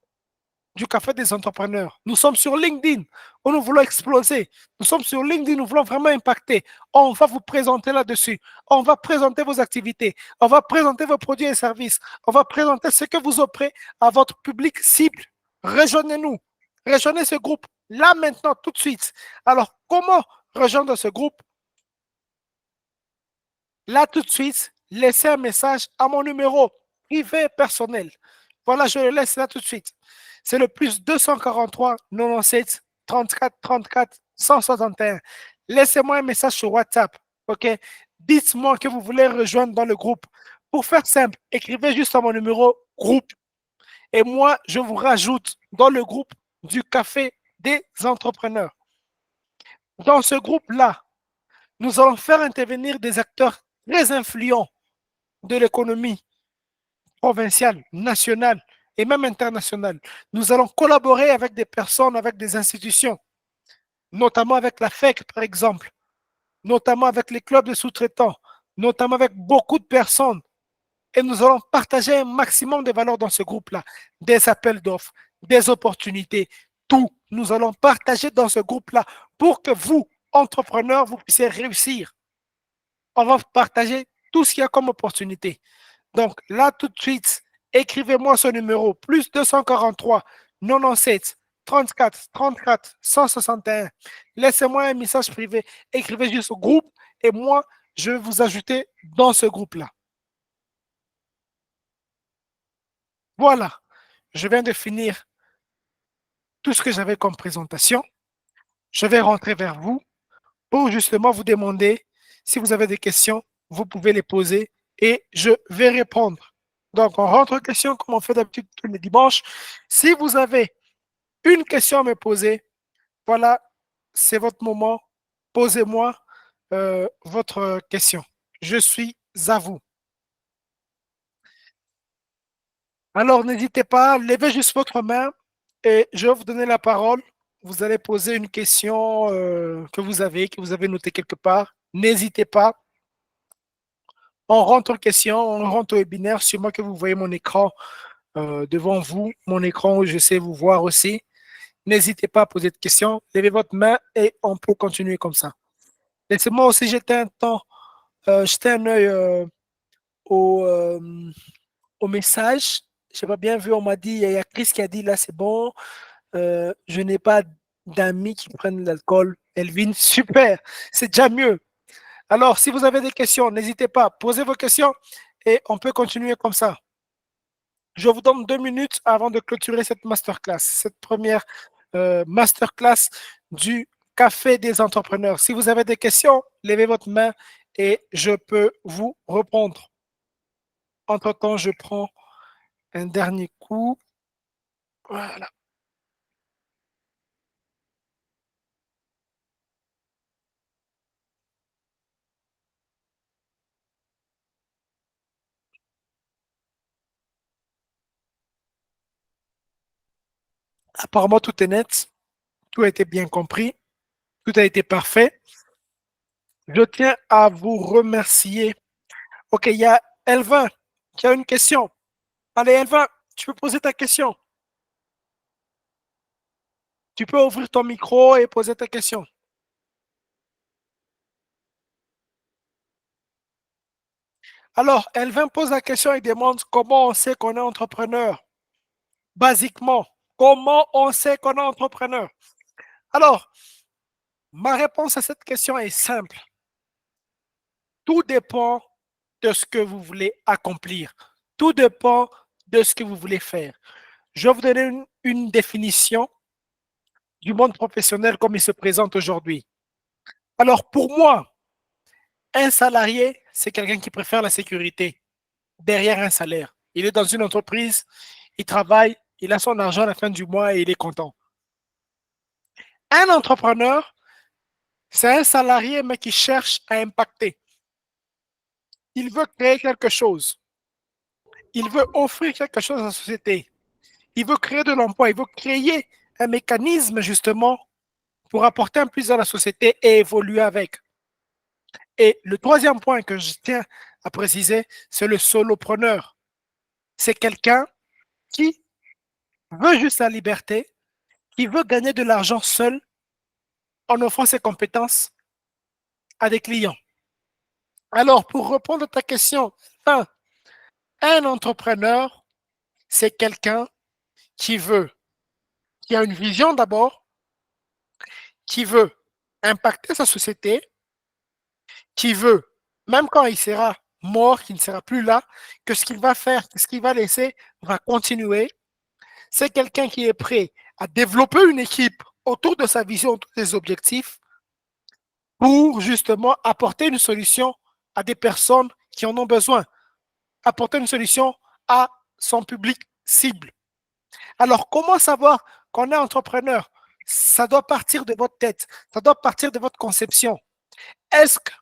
du Café des entrepreneurs. Nous sommes sur LinkedIn, où nous voulons exploser. Nous sommes sur LinkedIn, nous voulons vraiment impacter. On va vous présenter là-dessus. On va présenter vos activités. On va présenter vos produits et services. On va présenter ce que vous offrez à votre public cible. Rejoignez-nous. Rejoignez ce groupe là maintenant, tout de suite. Alors, comment rejoindre ce groupe? Là, tout de suite, laissez un message à mon numéro privé personnel. Voilà, je le laisse là tout de suite. C'est le plus 243 97 34 34 161. Laissez-moi un message sur WhatsApp. OK? Dites-moi que vous voulez rejoindre dans le groupe. Pour faire simple, écrivez juste à mon numéro groupe. Et moi, je vous rajoute dans le groupe du Café des entrepreneurs. Dans ce groupe-là, nous allons faire intervenir des acteurs très influents de l'économie provinciale, nationale et même internationale. Nous allons collaborer avec des personnes, avec des institutions, notamment avec la FEC, par exemple, notamment avec les clubs de sous-traitants, notamment avec beaucoup de personnes. Et nous allons partager un maximum de valeurs dans ce groupe-là, des appels d'offres, des opportunités, tout. Nous allons partager dans ce groupe-là pour que vous, entrepreneurs, vous puissiez réussir. On va partager tout ce qu'il y a comme opportunité. Donc là, tout de suite, écrivez-moi ce numéro, plus 243 97 34 34 161. Laissez-moi un message privé. Écrivez juste au groupe et moi, je vais vous ajouter dans ce groupe-là. Voilà, je viens de finir tout ce que j'avais comme présentation. Je vais rentrer vers vous pour justement vous demander si vous avez des questions, vous pouvez les poser et je vais répondre. Donc, on rentre aux questions comme on fait d'habitude tous les dimanches. Si vous avez une question à me poser, voilà, c'est votre moment. Posez-moi votre question. Je suis à vous. Alors, n'hésitez pas, levez juste votre main et je vais vous donner la parole. Vous allez poser une question que vous avez notée quelque part. N'hésitez pas. On rentre aux questions, on rentre au webinaire. C'est moi que vous voyez mon écran devant vous, mon écran où je sais vous voir aussi. N'hésitez pas à poser de questions. Levez votre main et on peut continuer comme ça. Laissez-moi aussi jeter un œil au, au message. Je n'ai pas bien vu, on m'a dit, il y a Chris qui a dit là, c'est bon. Je n'ai pas d'amis qui prennent l'alcool. Elvin, super, c'est déjà mieux. Alors, si vous avez des questions, n'hésitez pas, posez vos questions et on peut continuer comme ça. Je vous donne 2 minutes avant de clôturer cette masterclass, cette première masterclass du Café des entrepreneurs. Si vous avez des questions, levez votre main et je peux vous répondre. Entre-temps, je prends un dernier coup. Voilà. Apparemment, tout est net. Tout a été bien compris. Tout a été parfait. Je tiens à vous remercier. OK, il y a Elvin qui a une question. Allez, Elvin, tu peux poser ta question. Tu peux ouvrir ton micro et poser ta question. Alors, Elvin pose la question et demande comment on sait qu'on est entrepreneur. Basiquement, comment on sait qu'on est entrepreneur? Alors, ma réponse à cette question est simple. Tout dépend de ce que vous voulez accomplir. Tout dépend de ce que vous voulez faire. Je vais vous donner une définition du monde professionnel comme il se présente aujourd'hui. Alors, pour moi, un salarié, c'est quelqu'un qui préfère la sécurité derrière un salaire. Il est dans une entreprise, il travaille, il a son argent à la fin du mois et il est content. Un entrepreneur, c'est un salarié, mais qui cherche à impacter. Il veut créer quelque chose. Il veut offrir quelque chose à la société. Il veut créer de l'emploi. Il veut créer un mécanisme, justement, pour apporter un plus à la société et évoluer avec. Et le troisième point que je tiens à préciser, c'est le solopreneur. C'est quelqu'un qui veut juste la liberté, qui veut gagner de l'argent seul en offrant ses compétences à des clients. Alors, pour répondre à ta question, un entrepreneur, c'est quelqu'un qui veut, qui a une vision d'abord, qui veut impacter sa société, qui veut, même quand il sera mort, qu'il ne sera plus là, que ce qu'il va faire, que ce qu'il va laisser va continuer. C'est quelqu'un qui est prêt à développer une équipe autour de sa vision, autour de ses objectifs, pour justement apporter une solution à des personnes qui en ont besoin, apporter une solution à son public cible. Alors, comment savoir qu'on est entrepreneur? Ça doit partir de votre tête, ça doit partir de votre conception. Est-ce que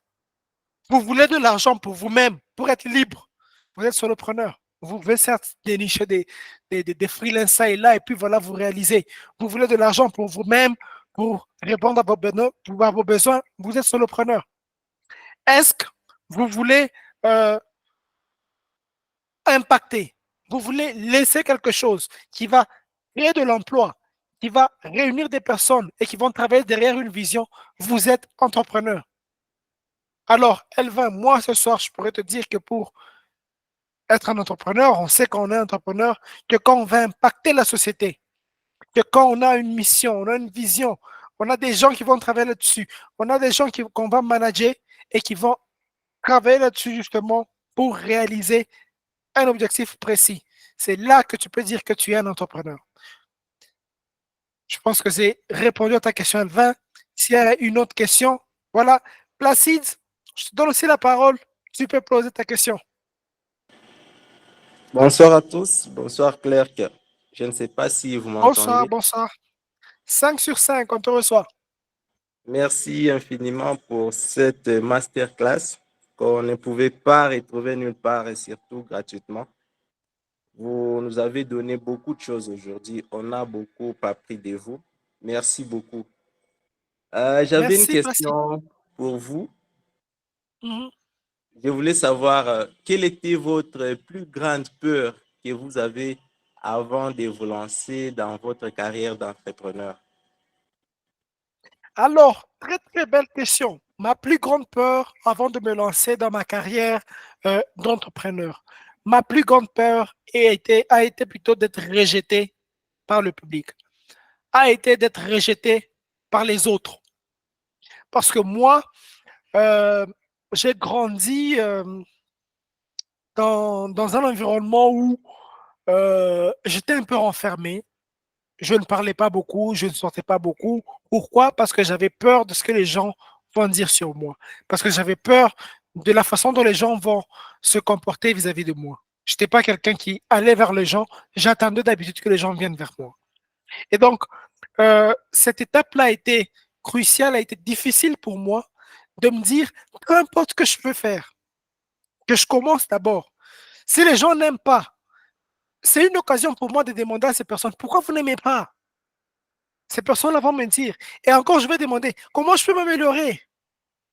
vous voulez de l'argent pour vous-même, pour être libre? Vous êtes solopreneur. Vous voulez certes dénicher des freelances ça et là, et puis voilà, vous réalisez. Vous voulez de l'argent pour vous-même, pour répondre à vos besoins. Vous êtes solopreneur. Est-ce que vous voulez euh, impacter? Vous voulez laisser quelque chose qui va créer de l'emploi, qui va réunir des personnes et qui vont travailler derrière une vision. Vous êtes entrepreneur. Alors, Elvin, moi, ce soir, je pourrais te dire que pour être un entrepreneur, on sait qu'on est entrepreneur, que quand on va impacter la société, que quand on a une mission, on a une vision, on a des gens qui vont travailler là-dessus, on a des gens qu'on va manager et qui vont travailler là-dessus justement pour réaliser un objectif précis. C'est là que tu peux dire que tu es un entrepreneur. Je pense que j'ai répondu à ta question, Elvin. S'il y a une autre question, voilà. Placide, je te donne aussi la parole. Tu peux poser ta question. Bonsoir à tous, bonsoir Clerc. Je ne sais pas si vous Bonsoir, m'entendez. bonsoir. 5 sur 5, on te reçoit. Merci infiniment pour cette masterclass qu'on ne pouvait pas retrouver nulle part et surtout gratuitement. Vous nous avez donné beaucoup de choses aujourd'hui. On a beaucoup appris de vous. Merci beaucoup. J'avais une Merci, Placide. question pour vous. Mhm. Je voulais savoir quelle était votre plus grande peur que vous avez avant de vous lancer dans votre carrière d'entrepreneur. Alors, très très belle question. Ma plus grande peur avant de me lancer dans ma carrière d'entrepreneur, ma plus grande peur a été plutôt d'être rejeté par le public, a été d'être rejeté par les autres. Parce que moi, euh, j'ai grandi dans un environnement où j'étais un peu renfermé. Je ne parlais pas beaucoup, je ne sortais pas beaucoup. Pourquoi? Parce que j'avais peur de ce que les gens vont dire sur moi. Parce que j'avais peur de la façon dont les gens vont se comporter vis-à-vis de moi. Je n'étais pas quelqu'un qui allait vers les gens. J'attendais d'habitude que les gens viennent vers moi. Et donc, cette étape-là a été cruciale, a été difficile pour moi de me dire, peu importe ce que je peux faire, que je commence d'abord. Si les gens n'aiment pas, c'est une occasion pour moi de demander à ces personnes, pourquoi vous n'aimez pas? Ces personnes-là vont me dire. Et encore, je vais demander, comment je peux m'améliorer?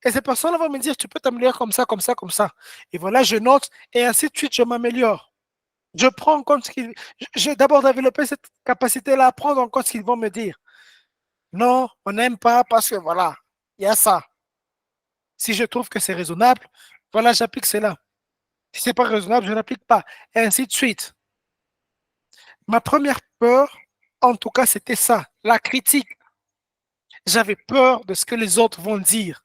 Et ces personnes-là vont me dire, tu peux t'améliorer comme ça, comme ça, comme ça. Et voilà, je note, et ainsi de suite, je m'améliore. Je prends en compte ce qu'ils... J'ai d'abord développé cette capacité-là à prendre en compte ce qu'ils vont me dire. Non, on n'aime pas parce que voilà, il y a ça. Si je trouve que c'est raisonnable, voilà, j'applique cela. Si c'est pas raisonnable, je n'applique pas. Et ainsi de suite. Ma première peur, en tout cas, c'était ça, la critique. J'avais peur de ce que les autres vont dire.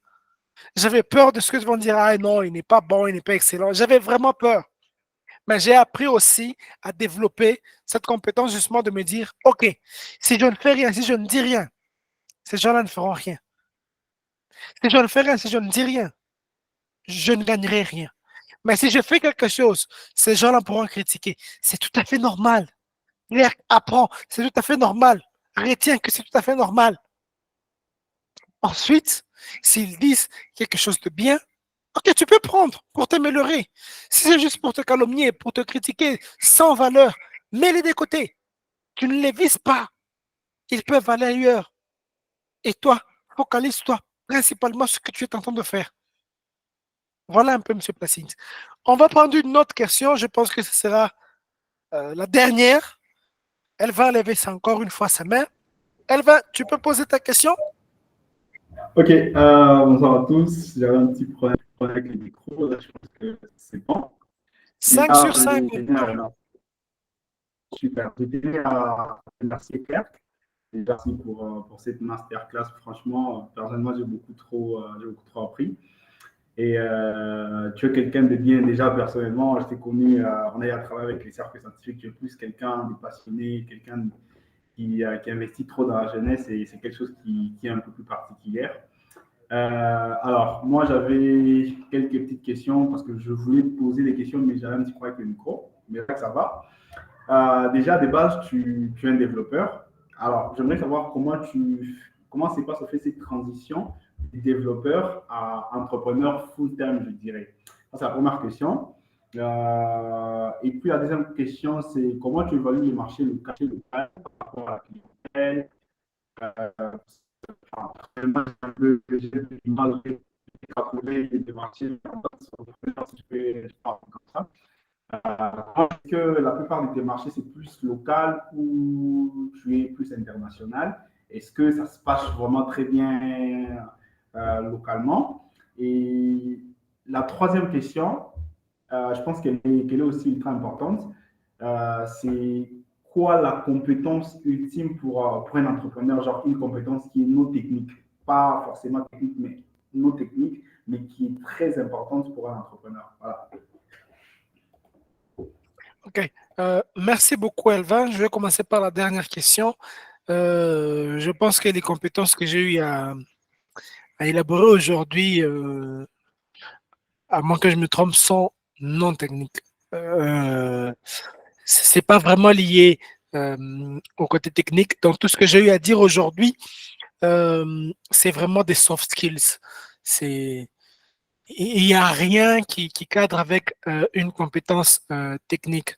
J'avais peur de ce que ils vont dire. Ah non, il n'est pas bon, il n'est pas excellent. J'avais vraiment peur. Mais j'ai appris aussi à développer cette compétence justement de me dire, OK, si je ne fais rien, si je ne dis rien, ces gens-là ne feront rien. Si je ne fais rien, si je ne dis rien, je ne gagnerai rien. Mais si je fais quelque chose, ces gens-là pourront critiquer. C'est tout à fait normal. Apprends, c'est tout à fait normal. Retiens que c'est tout à fait normal. Ensuite, s'ils disent quelque chose de bien, ok, tu peux prendre pour t'améliorer. Si c'est juste pour te calomnier, pour te critiquer sans valeur, mets-les de côté. Tu ne les vises pas. Ils peuvent aller ailleurs. Et toi, focalise-toi principalement sur ce que tu es en train de faire. Voilà un peu, M. Placide. On va prendre une autre question. Je pense que ce sera la dernière. Elle va lever encore une fois sa main. Elva, tu peux poser ta question? Ok, bonsoir à tous. J'avais un petit problème avec le micro. Là, je pense que c'est bon. 5 Déjà, sur 5. je tenais à, super. Je tenais à remercier Claire. Merci pour cette masterclass. Franchement, personnellement, j'ai beaucoup trop appris. Et tu es quelqu'un de bien déjà personnellement. Je t'ai connu, on a eu à travailler avec les cercles scientifiques. Tu es plus quelqu'un de passionné, quelqu'un qui investit trop dans la jeunesse et c'est quelque chose qui est un peu plus particulière. Alors, moi, j'avais quelques petites questions parce que je voulais poser des questions, mais j'avais un petit problème avec le micro. Mais là, ça va. Déjà, de base, tu es un développeur. Alors, j'aimerais savoir comment c'est pas se fait cette transition de développeur à entrepreneur full-time, je dirais. Ça, c'est la première question. Et puis la deuxième question, c'est comment tu évalues le marché local par rapport à la clientèle. Un peu, j'ai du mal à trouver des marchés si je parle comme ça. Est-ce que la plupart de tes marchés, c'est plus local ou tu es plus international? Est-ce que ça se passe vraiment très bien localement? Et la troisième question, je pense qu'elle est aussi ultra importante, c'est quoi la compétence ultime pour un entrepreneur, genre une compétence qui est non technique, pas forcément technique, mais non technique, mais qui est très importante pour un entrepreneur. Voilà. OK. Merci beaucoup, Elvin. Je vais commencer par la dernière question. Je pense que les compétences que j'ai eu à élaborer aujourd'hui, à moins que je me trompe, sont non techniques. Euh, c'est pas vraiment lié au côté technique. Donc, tout ce que j'ai eu à dire aujourd'hui, c'est vraiment des soft skills. C'est, il n'y a rien qui cadre avec une compétence technique.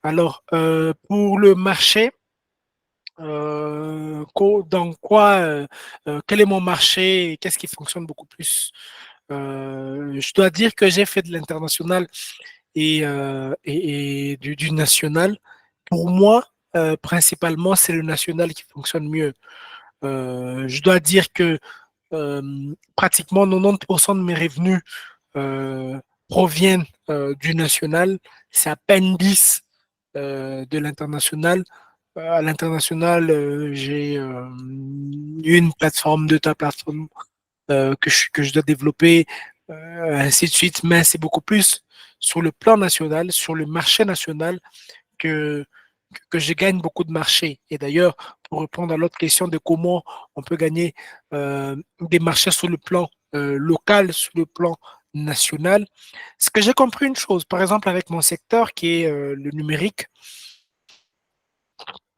Alors, pour le marché, dans quoi, quel est mon marché et qu'est-ce qui fonctionne beaucoup plus? Je dois dire que j'ai fait de l'international et du national. Pour moi, principalement, c'est le national qui fonctionne mieux. Je dois dire que pratiquement 90% de mes revenus euh, proviennent du national. C'est à peine 10 de l'international. À l'international, j'ai une plateforme, deux plateformes que je dois développer, ainsi de suite. Mais c'est beaucoup plus sur le plan national, sur le marché national que, que je gagne beaucoup de marchés. Et d'ailleurs, pour répondre à l'autre question de comment on peut gagner des marchés sur le plan local, sur le plan national, ce que j'ai compris une chose, par exemple avec mon secteur qui est le numérique,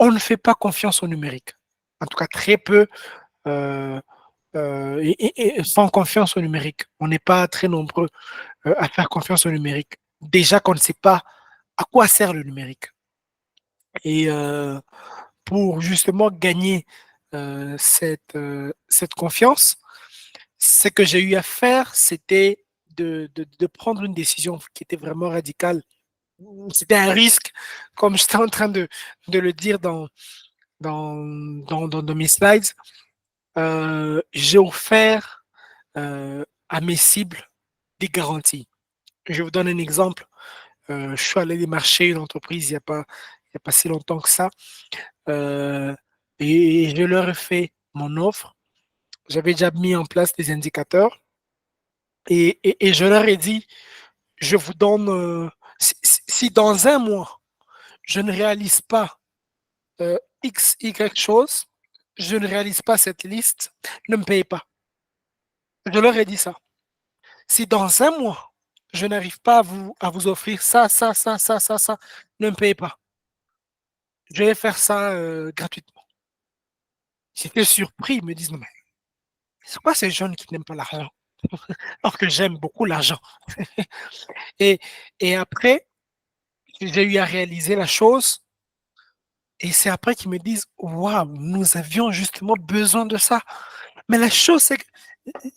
on ne fait pas confiance au numérique. En tout cas, très peu euh, et font confiance au numérique. On n'est pas très nombreux à faire confiance au numérique. Déjà qu'on ne sait pas à quoi sert le numérique. Et pour justement gagner cette confiance, ce que j'ai eu à faire, c'était de prendre une décision qui était vraiment radicale. C'était un risque, comme j'étais en train de le dire dans mes slides. J'ai offert à mes cibles des garanties. Je vous donne un exemple. Je suis allé démarcher une entreprise il y a pas si longtemps que ça. Euh, et je leur ai fait mon offre. J'avais déjà mis en place des indicateurs et je leur ai dit, je vous donne, si dans un mois, je ne réalise pas X, Y chose, je ne réalise pas cette liste, ne me payez pas. Je leur ai dit ça. Si dans un mois, je n'arrive pas à vous offrir ça, ne me payez pas. Je vais faire ça gratuitement. J'étais surpris, ils me disent, non, mais c'est quoi ces jeunes qui n'aiment pas l'argent? Alors que j'aime beaucoup l'argent. Et, et après, j'ai eu à réaliser la chose. Et c'est après qu'ils me disent, waouh, nous avions justement besoin de ça. Mais la chose, c'est que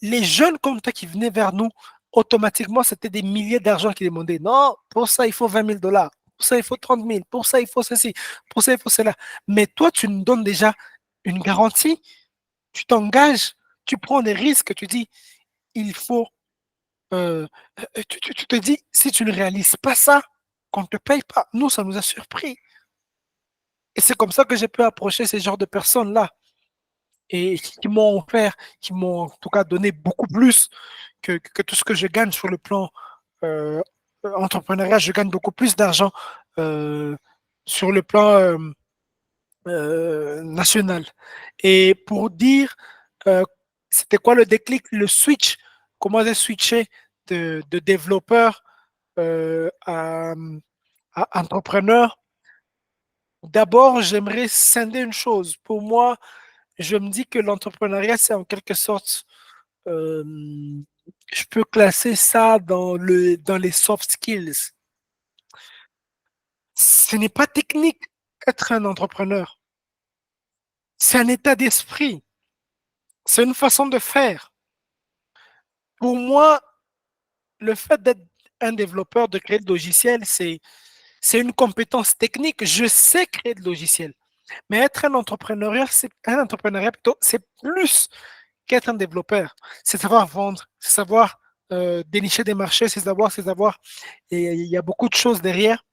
les jeunes comme toi qui venaient vers nous, automatiquement, c'était des milliers d'argent qui demandaient. Non, pour ça, il faut 20 000 dollars. Pour ça, il faut 30 000. Pour ça, il faut ceci. Pour ça, il faut cela. Mais toi, tu nous donnes déjà une garantie. Tu t'engages. Tu prends des risques. Tu dis, il faut. euh, tu te dis, si tu ne réalises pas ça, qu'on ne te paye pas. Nous, ça nous a surpris. Et c'est comme ça que j'ai pu approcher ces genres de personnes-là et qui m'ont offert, qui m'ont en tout cas donné beaucoup plus que tout ce que je gagne sur le plan euh, entrepreneuriat. Je gagne beaucoup plus d'argent euh, sur le plan national. Et pour dire, euh, c'était quoi le déclic, le switch, comment j'ai switché de développeur à entrepreneur. D'abord, j'aimerais scinder une chose. Pour moi, je me dis que l'entrepreneuriat, c'est en quelque sorte, euh, je peux classer ça dans les soft skills. Ce n'est pas technique être un entrepreneur. C'est un état d'esprit. C'est une façon de faire. Pour moi, le fait d'être un développeur, de créer de logiciels, c'est une compétence technique. Je sais créer de logiciels. Mais être un entrepreneuriat plutôt, c'est plus qu'être un développeur. C'est savoir vendre, c'est savoir dénicher des marchés, c'est savoir. Et il y a beaucoup de choses derrière.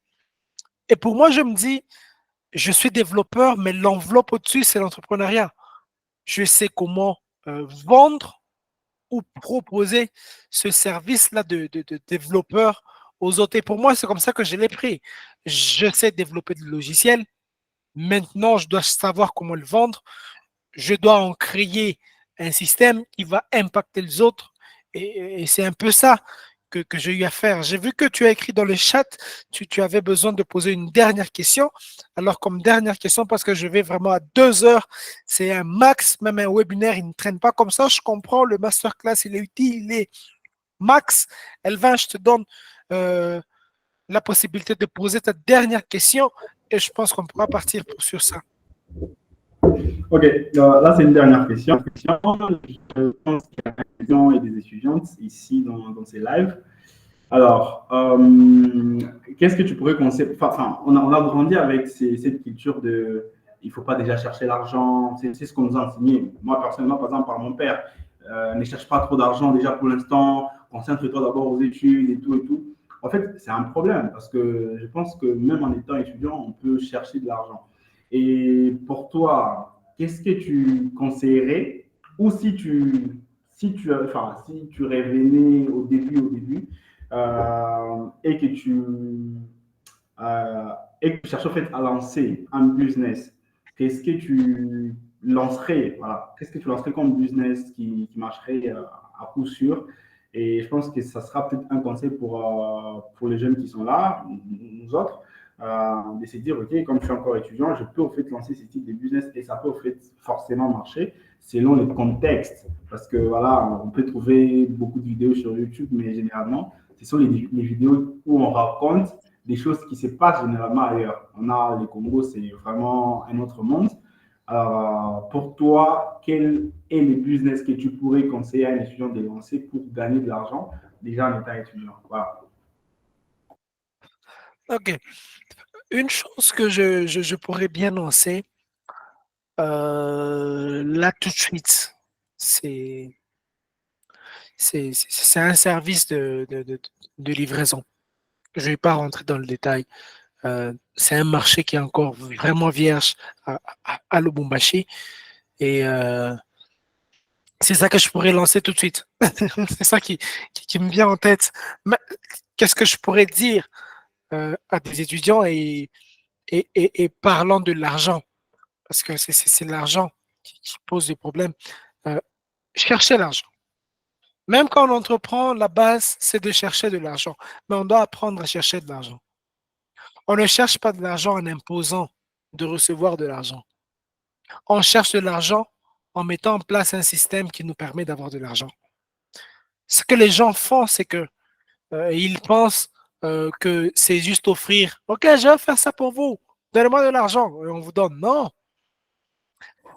Et pour moi, je me dis, je suis développeur, mais l'enveloppe au-dessus, c'est l'entrepreneuriat. Je sais comment vendre ou proposer ce service-là de développeur aux autres. Et pour moi, c'est comme ça que je l'ai pris. Je sais développer des logiciels. Maintenant, je dois savoir comment le vendre. Je dois en créer un système qui va impacter les autres. Et c'est un peu ça que j'ai eu à faire. J'ai vu que tu as écrit dans le chat, tu avais besoin de poser une dernière question. Alors, comme dernière question, parce que je vais vraiment à 2 heures, c'est un max, même un webinaire, il ne traîne pas comme ça. Je comprends, le masterclass, il est utile, il est max. Elvin, je te donne la possibilité de poser ta dernière question et je pense qu'on pourra partir sur ça. Ok, là c'est une dernière question. Je pense qu'il y a des étudiants et des étudiantes ici dans ces lives. Alors, qu'est-ce que tu pourrais conseiller? Enfin, on a grandi avec cette culture de il ne faut pas déjà chercher l'argent. C'est ce qu'on nous a enseigné. Moi, personnellement, par exemple, par mon père, ne cherche pas trop d'argent déjà pour l'instant. Concentre-toi d'abord aux études et tout et tout. En fait, c'est un problème parce que je pense que même en étant étudiant, on peut chercher de l'argent. Et pour toi, qu'est-ce que tu conseillerais ou si tu revenais au début, et que tu cherches en fait à lancer un business, qu'est-ce que tu lancerais, voilà, qu'est-ce que tu lancerais comme business qui marcherait à coup sûr? Et je pense que ça sera peut-être un conseil pour les jeunes qui sont là, nous autres, de se dire, OK, comme je suis encore étudiant, je peux au fait lancer ce type de business et ça peut au fait forcément marcher selon les contextes. Parce que voilà, on peut trouver beaucoup de vidéos sur YouTube, mais généralement, ce sont les vidéos où on raconte des choses qui se passent généralement ailleurs. On a le Congo, c'est vraiment un autre monde. Alors, pour toi, quel est le business que tu pourrais conseiller à un étudiant de lancer pour gagner de l'argent déjà en étant étudiant? Voilà. OK. Une chose que je pourrais bien lancer, là tout de suite, c'est un service de livraison. Je ne vais pas rentrer dans le détail. C'est un marché qui est encore vraiment vierge à Lubumbashi. Et c'est ça que je pourrais lancer tout de suite. C'est ça qui me vient en tête. Mais qu'est-ce que je pourrais dire à des étudiants et parlant de l'argent, parce que c'est l'argent qui pose des problèmes. Euh, chercher l'argent. Même quand on entreprend, la base, c'est de chercher de l'argent. Mais on doit apprendre à chercher de l'argent. On ne cherche pas de l'argent en imposant de recevoir de l'argent. On cherche de l'argent en mettant en place un système qui nous permet d'avoir de l'argent. Ce que les gens font, c'est que ils pensent que c'est juste offrir. OK, je vais faire ça pour vous. Donnez-moi de l'argent. Et on vous donne. Non.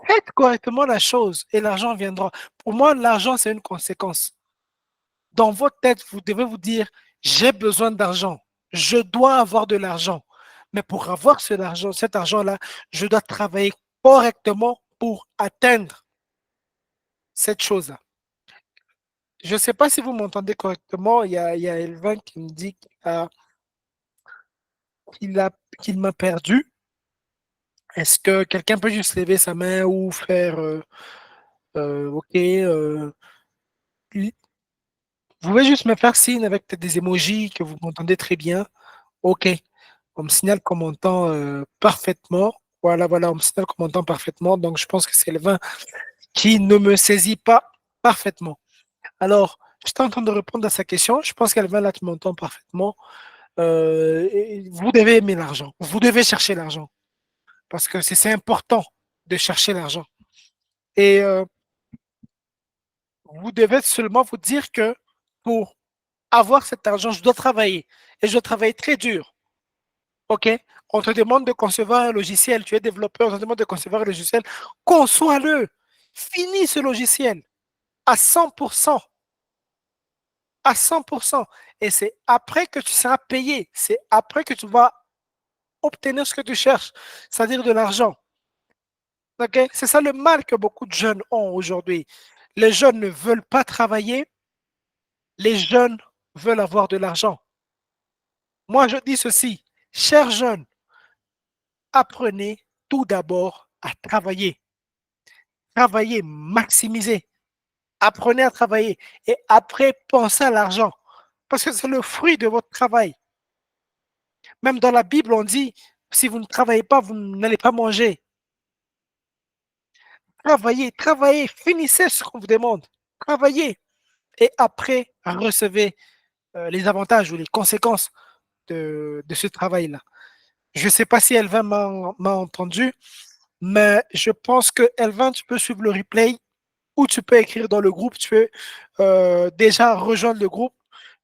Faites correctement la chose et l'argent viendra. Pour moi, l'argent, c'est une conséquence. Dans votre tête, vous devez vous dire, j'ai besoin d'argent. Je dois avoir de l'argent. Mais pour avoir cet argent-là, je dois travailler correctement pour atteindre cette chose-là. Je ne sais pas si vous m'entendez correctement. Il y a Elvin qui me dit qu'il m'a perdu. Est-ce que quelqu'un peut juste lever sa main ou faire OK. Vous pouvez juste me faire signe avec des emojis que vous m'entendez très bien. OK. On me signale qu'on m'entend parfaitement. Voilà, voilà, on me signale qu'on m'entend parfaitement. Donc, je pense que c'est Elvin qui ne me saisit pas parfaitement. Alors, j'étais en train de répondre à sa question. Je pense qu'Elvin, là, tu m'entends parfaitement. Vous devez aimer l'argent. Vous devez chercher l'argent. Parce que c'est important de chercher l'argent. Et vous devez seulement vous dire que pour avoir cet argent, je dois travailler. Et je dois travailler très dur. OK? On te demande de concevoir un logiciel, tu es développeur, on te demande de concevoir un logiciel, conçois-le, finis ce logiciel à 100%, à 100%. Et c'est après que tu seras payé, c'est après que tu vas obtenir ce que tu cherches, c'est-à-dire de l'argent. OK? C'est ça le mal que beaucoup de jeunes ont aujourd'hui. Les jeunes ne veulent pas travailler, les jeunes veulent avoir de l'argent. Moi, je dis ceci, chers jeunes, apprenez tout d'abord à travailler. Travaillez, maximisez. Apprenez à travailler et après, pensez à l'argent. Parce que c'est le fruit de votre travail. Même dans la Bible, on dit, si vous ne travaillez pas, vous n'allez pas manger. Travaillez, travaillez, finissez ce qu'on vous demande. Travaillez et après, recevez les avantages ou les conséquences de ce travail-là. Je ne sais pas si Elvin m'a entendu, mais je pense que Elvin, tu peux suivre le replay ou tu peux écrire dans le groupe. Tu peux déjà rejoindre le groupe.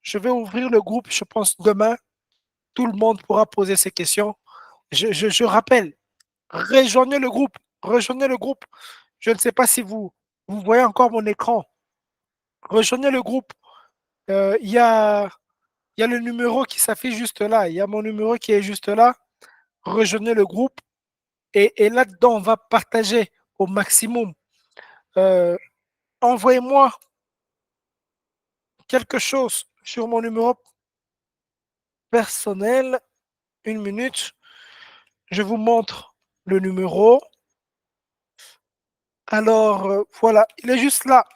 Je vais ouvrir le groupe, je pense, demain. Tout le monde pourra poser ses questions. Je rappelle, rejoignez le groupe. Rejoignez le groupe. Je ne sais pas si vous voyez encore mon écran. Rejoignez le groupe. Il y a, y a le numéro qui s'affiche juste là. Il y a mon numéro qui est juste là. Rejoignez le groupe. Et là-dedans, on va partager au maximum. Envoyez-moi quelque chose sur mon numéro personnel. Une minute. Je vous montre le numéro. Alors, voilà, il est juste là.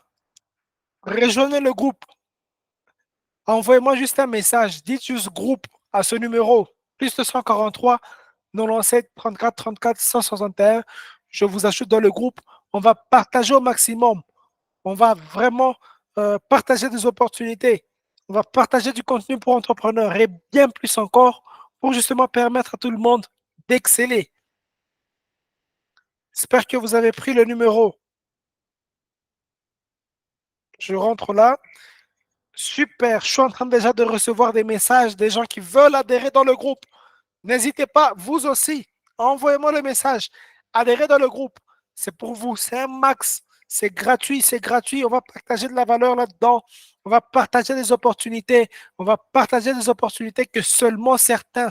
Rejoignez le groupe. Envoyez-moi juste un message. Dites juste groupe à ce numéro. Plus 243 97 34 34 161. Je vous ajoute dans le groupe. On va partager au maximum. On va vraiment partager des opportunités. On va partager du contenu pour entrepreneurs et bien plus encore pour justement permettre à tout le monde d'exceller. J'espère que vous avez pris le numéro. Je rentre là. Super, je suis en train déjà de recevoir des messages des gens qui veulent adhérer dans le groupe. N'hésitez pas, vous aussi, envoyez-moi le message. Adhérez dans le groupe. C'est pour vous, c'est un max. C'est gratuit, c'est gratuit. On va partager de la valeur là-dedans. On va partager des opportunités. On va partager des opportunités que seulement certains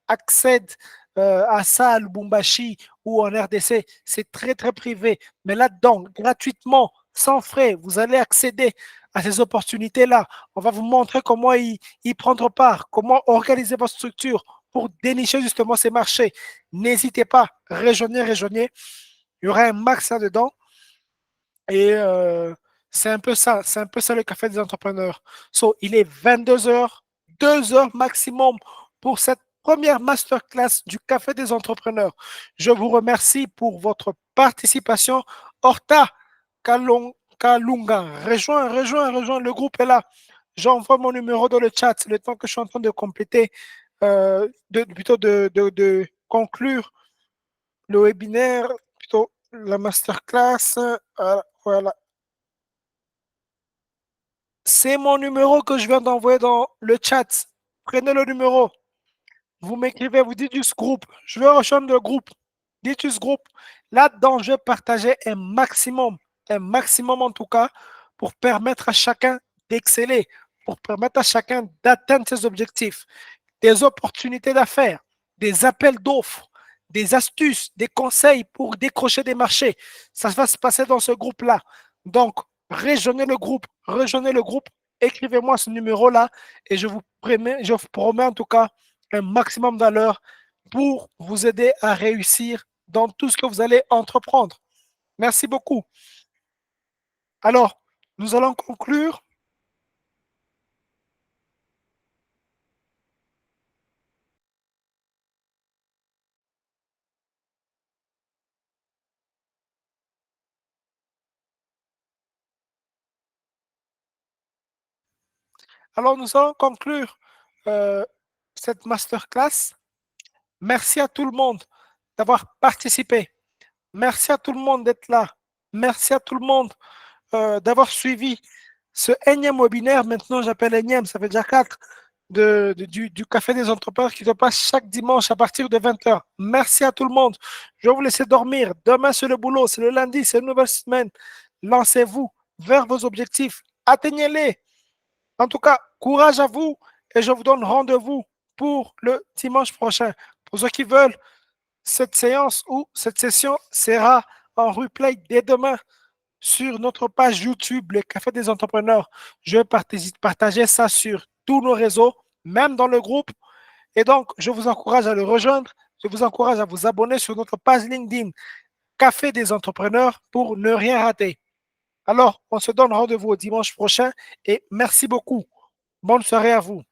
accèdent à ça, à Lubumbashi ou en RDC. C'est très, très privé. Mais là-dedans, gratuitement, sans frais, vous allez accéder à ces opportunités-là. On va vous montrer comment y prendre part, comment organiser votre structure pour dénicher justement ces marchés. N'hésitez pas, rejoignez. Il y aura un max là-dedans. Et c'est un peu ça le café des entrepreneurs. So, il est 22h, 2 heures maximum pour cette première masterclass du café des entrepreneurs. Je vous remercie pour votre participation. Horta Kalunga, rejoins, le groupe est là. J'envoie mon numéro dans le chat. C'est le temps que je suis en train de compléter, plutôt de conclure le webinaire, plutôt la masterclass. Voilà. C'est mon numéro que je viens d'envoyer dans le chat. Prenez le numéro. Vous m'écrivez, vous dites juste groupe. Je vais rejoindre le groupe. Dites juste groupe. Là-dedans, je vais partager un maximum en tout cas, pour permettre à chacun d'exceller, pour permettre à chacun d'atteindre ses objectifs, des opportunités d'affaires, des appels d'offres, des astuces, des conseils pour décrocher des marchés. Ça va se passer dans ce groupe-là. Donc, rejoignez le groupe, écrivez-moi ce numéro-là et je vous promets en tout cas un maximum de valeur pour vous aider à réussir dans tout ce que vous allez entreprendre. Merci beaucoup. Alors, nous allons conclure. Alors, nous allons conclure cette masterclass. Merci à tout le monde d'avoir participé. Merci à tout le monde d'être là. Merci à tout le monde d'avoir suivi ce énième webinaire. Maintenant, j'appelle énième, ça fait déjà 4. du Café des entrepreneurs qui se passe chaque dimanche à partir de 20h. Merci à tout le monde. Je vais vous laisser dormir. Demain, c'est le boulot. C'est le lundi. C'est une nouvelle semaine. Lancez-vous vers vos objectifs. Atteignez-les. En tout cas, courage à vous et je vous donne rendez-vous pour le dimanche prochain. Pour ceux qui veulent, cette séance ou cette session sera en replay dès demain sur notre page YouTube, le Café des entrepreneurs. Je vais partager ça sur tous nos réseaux, même dans le groupe. Et donc, je vous encourage à le rejoindre. Je vous encourage à vous abonner sur notre page LinkedIn, Café des entrepreneurs, pour ne rien rater. Alors, on se donne rendez-vous au dimanche prochain et merci beaucoup. Bonne soirée à vous.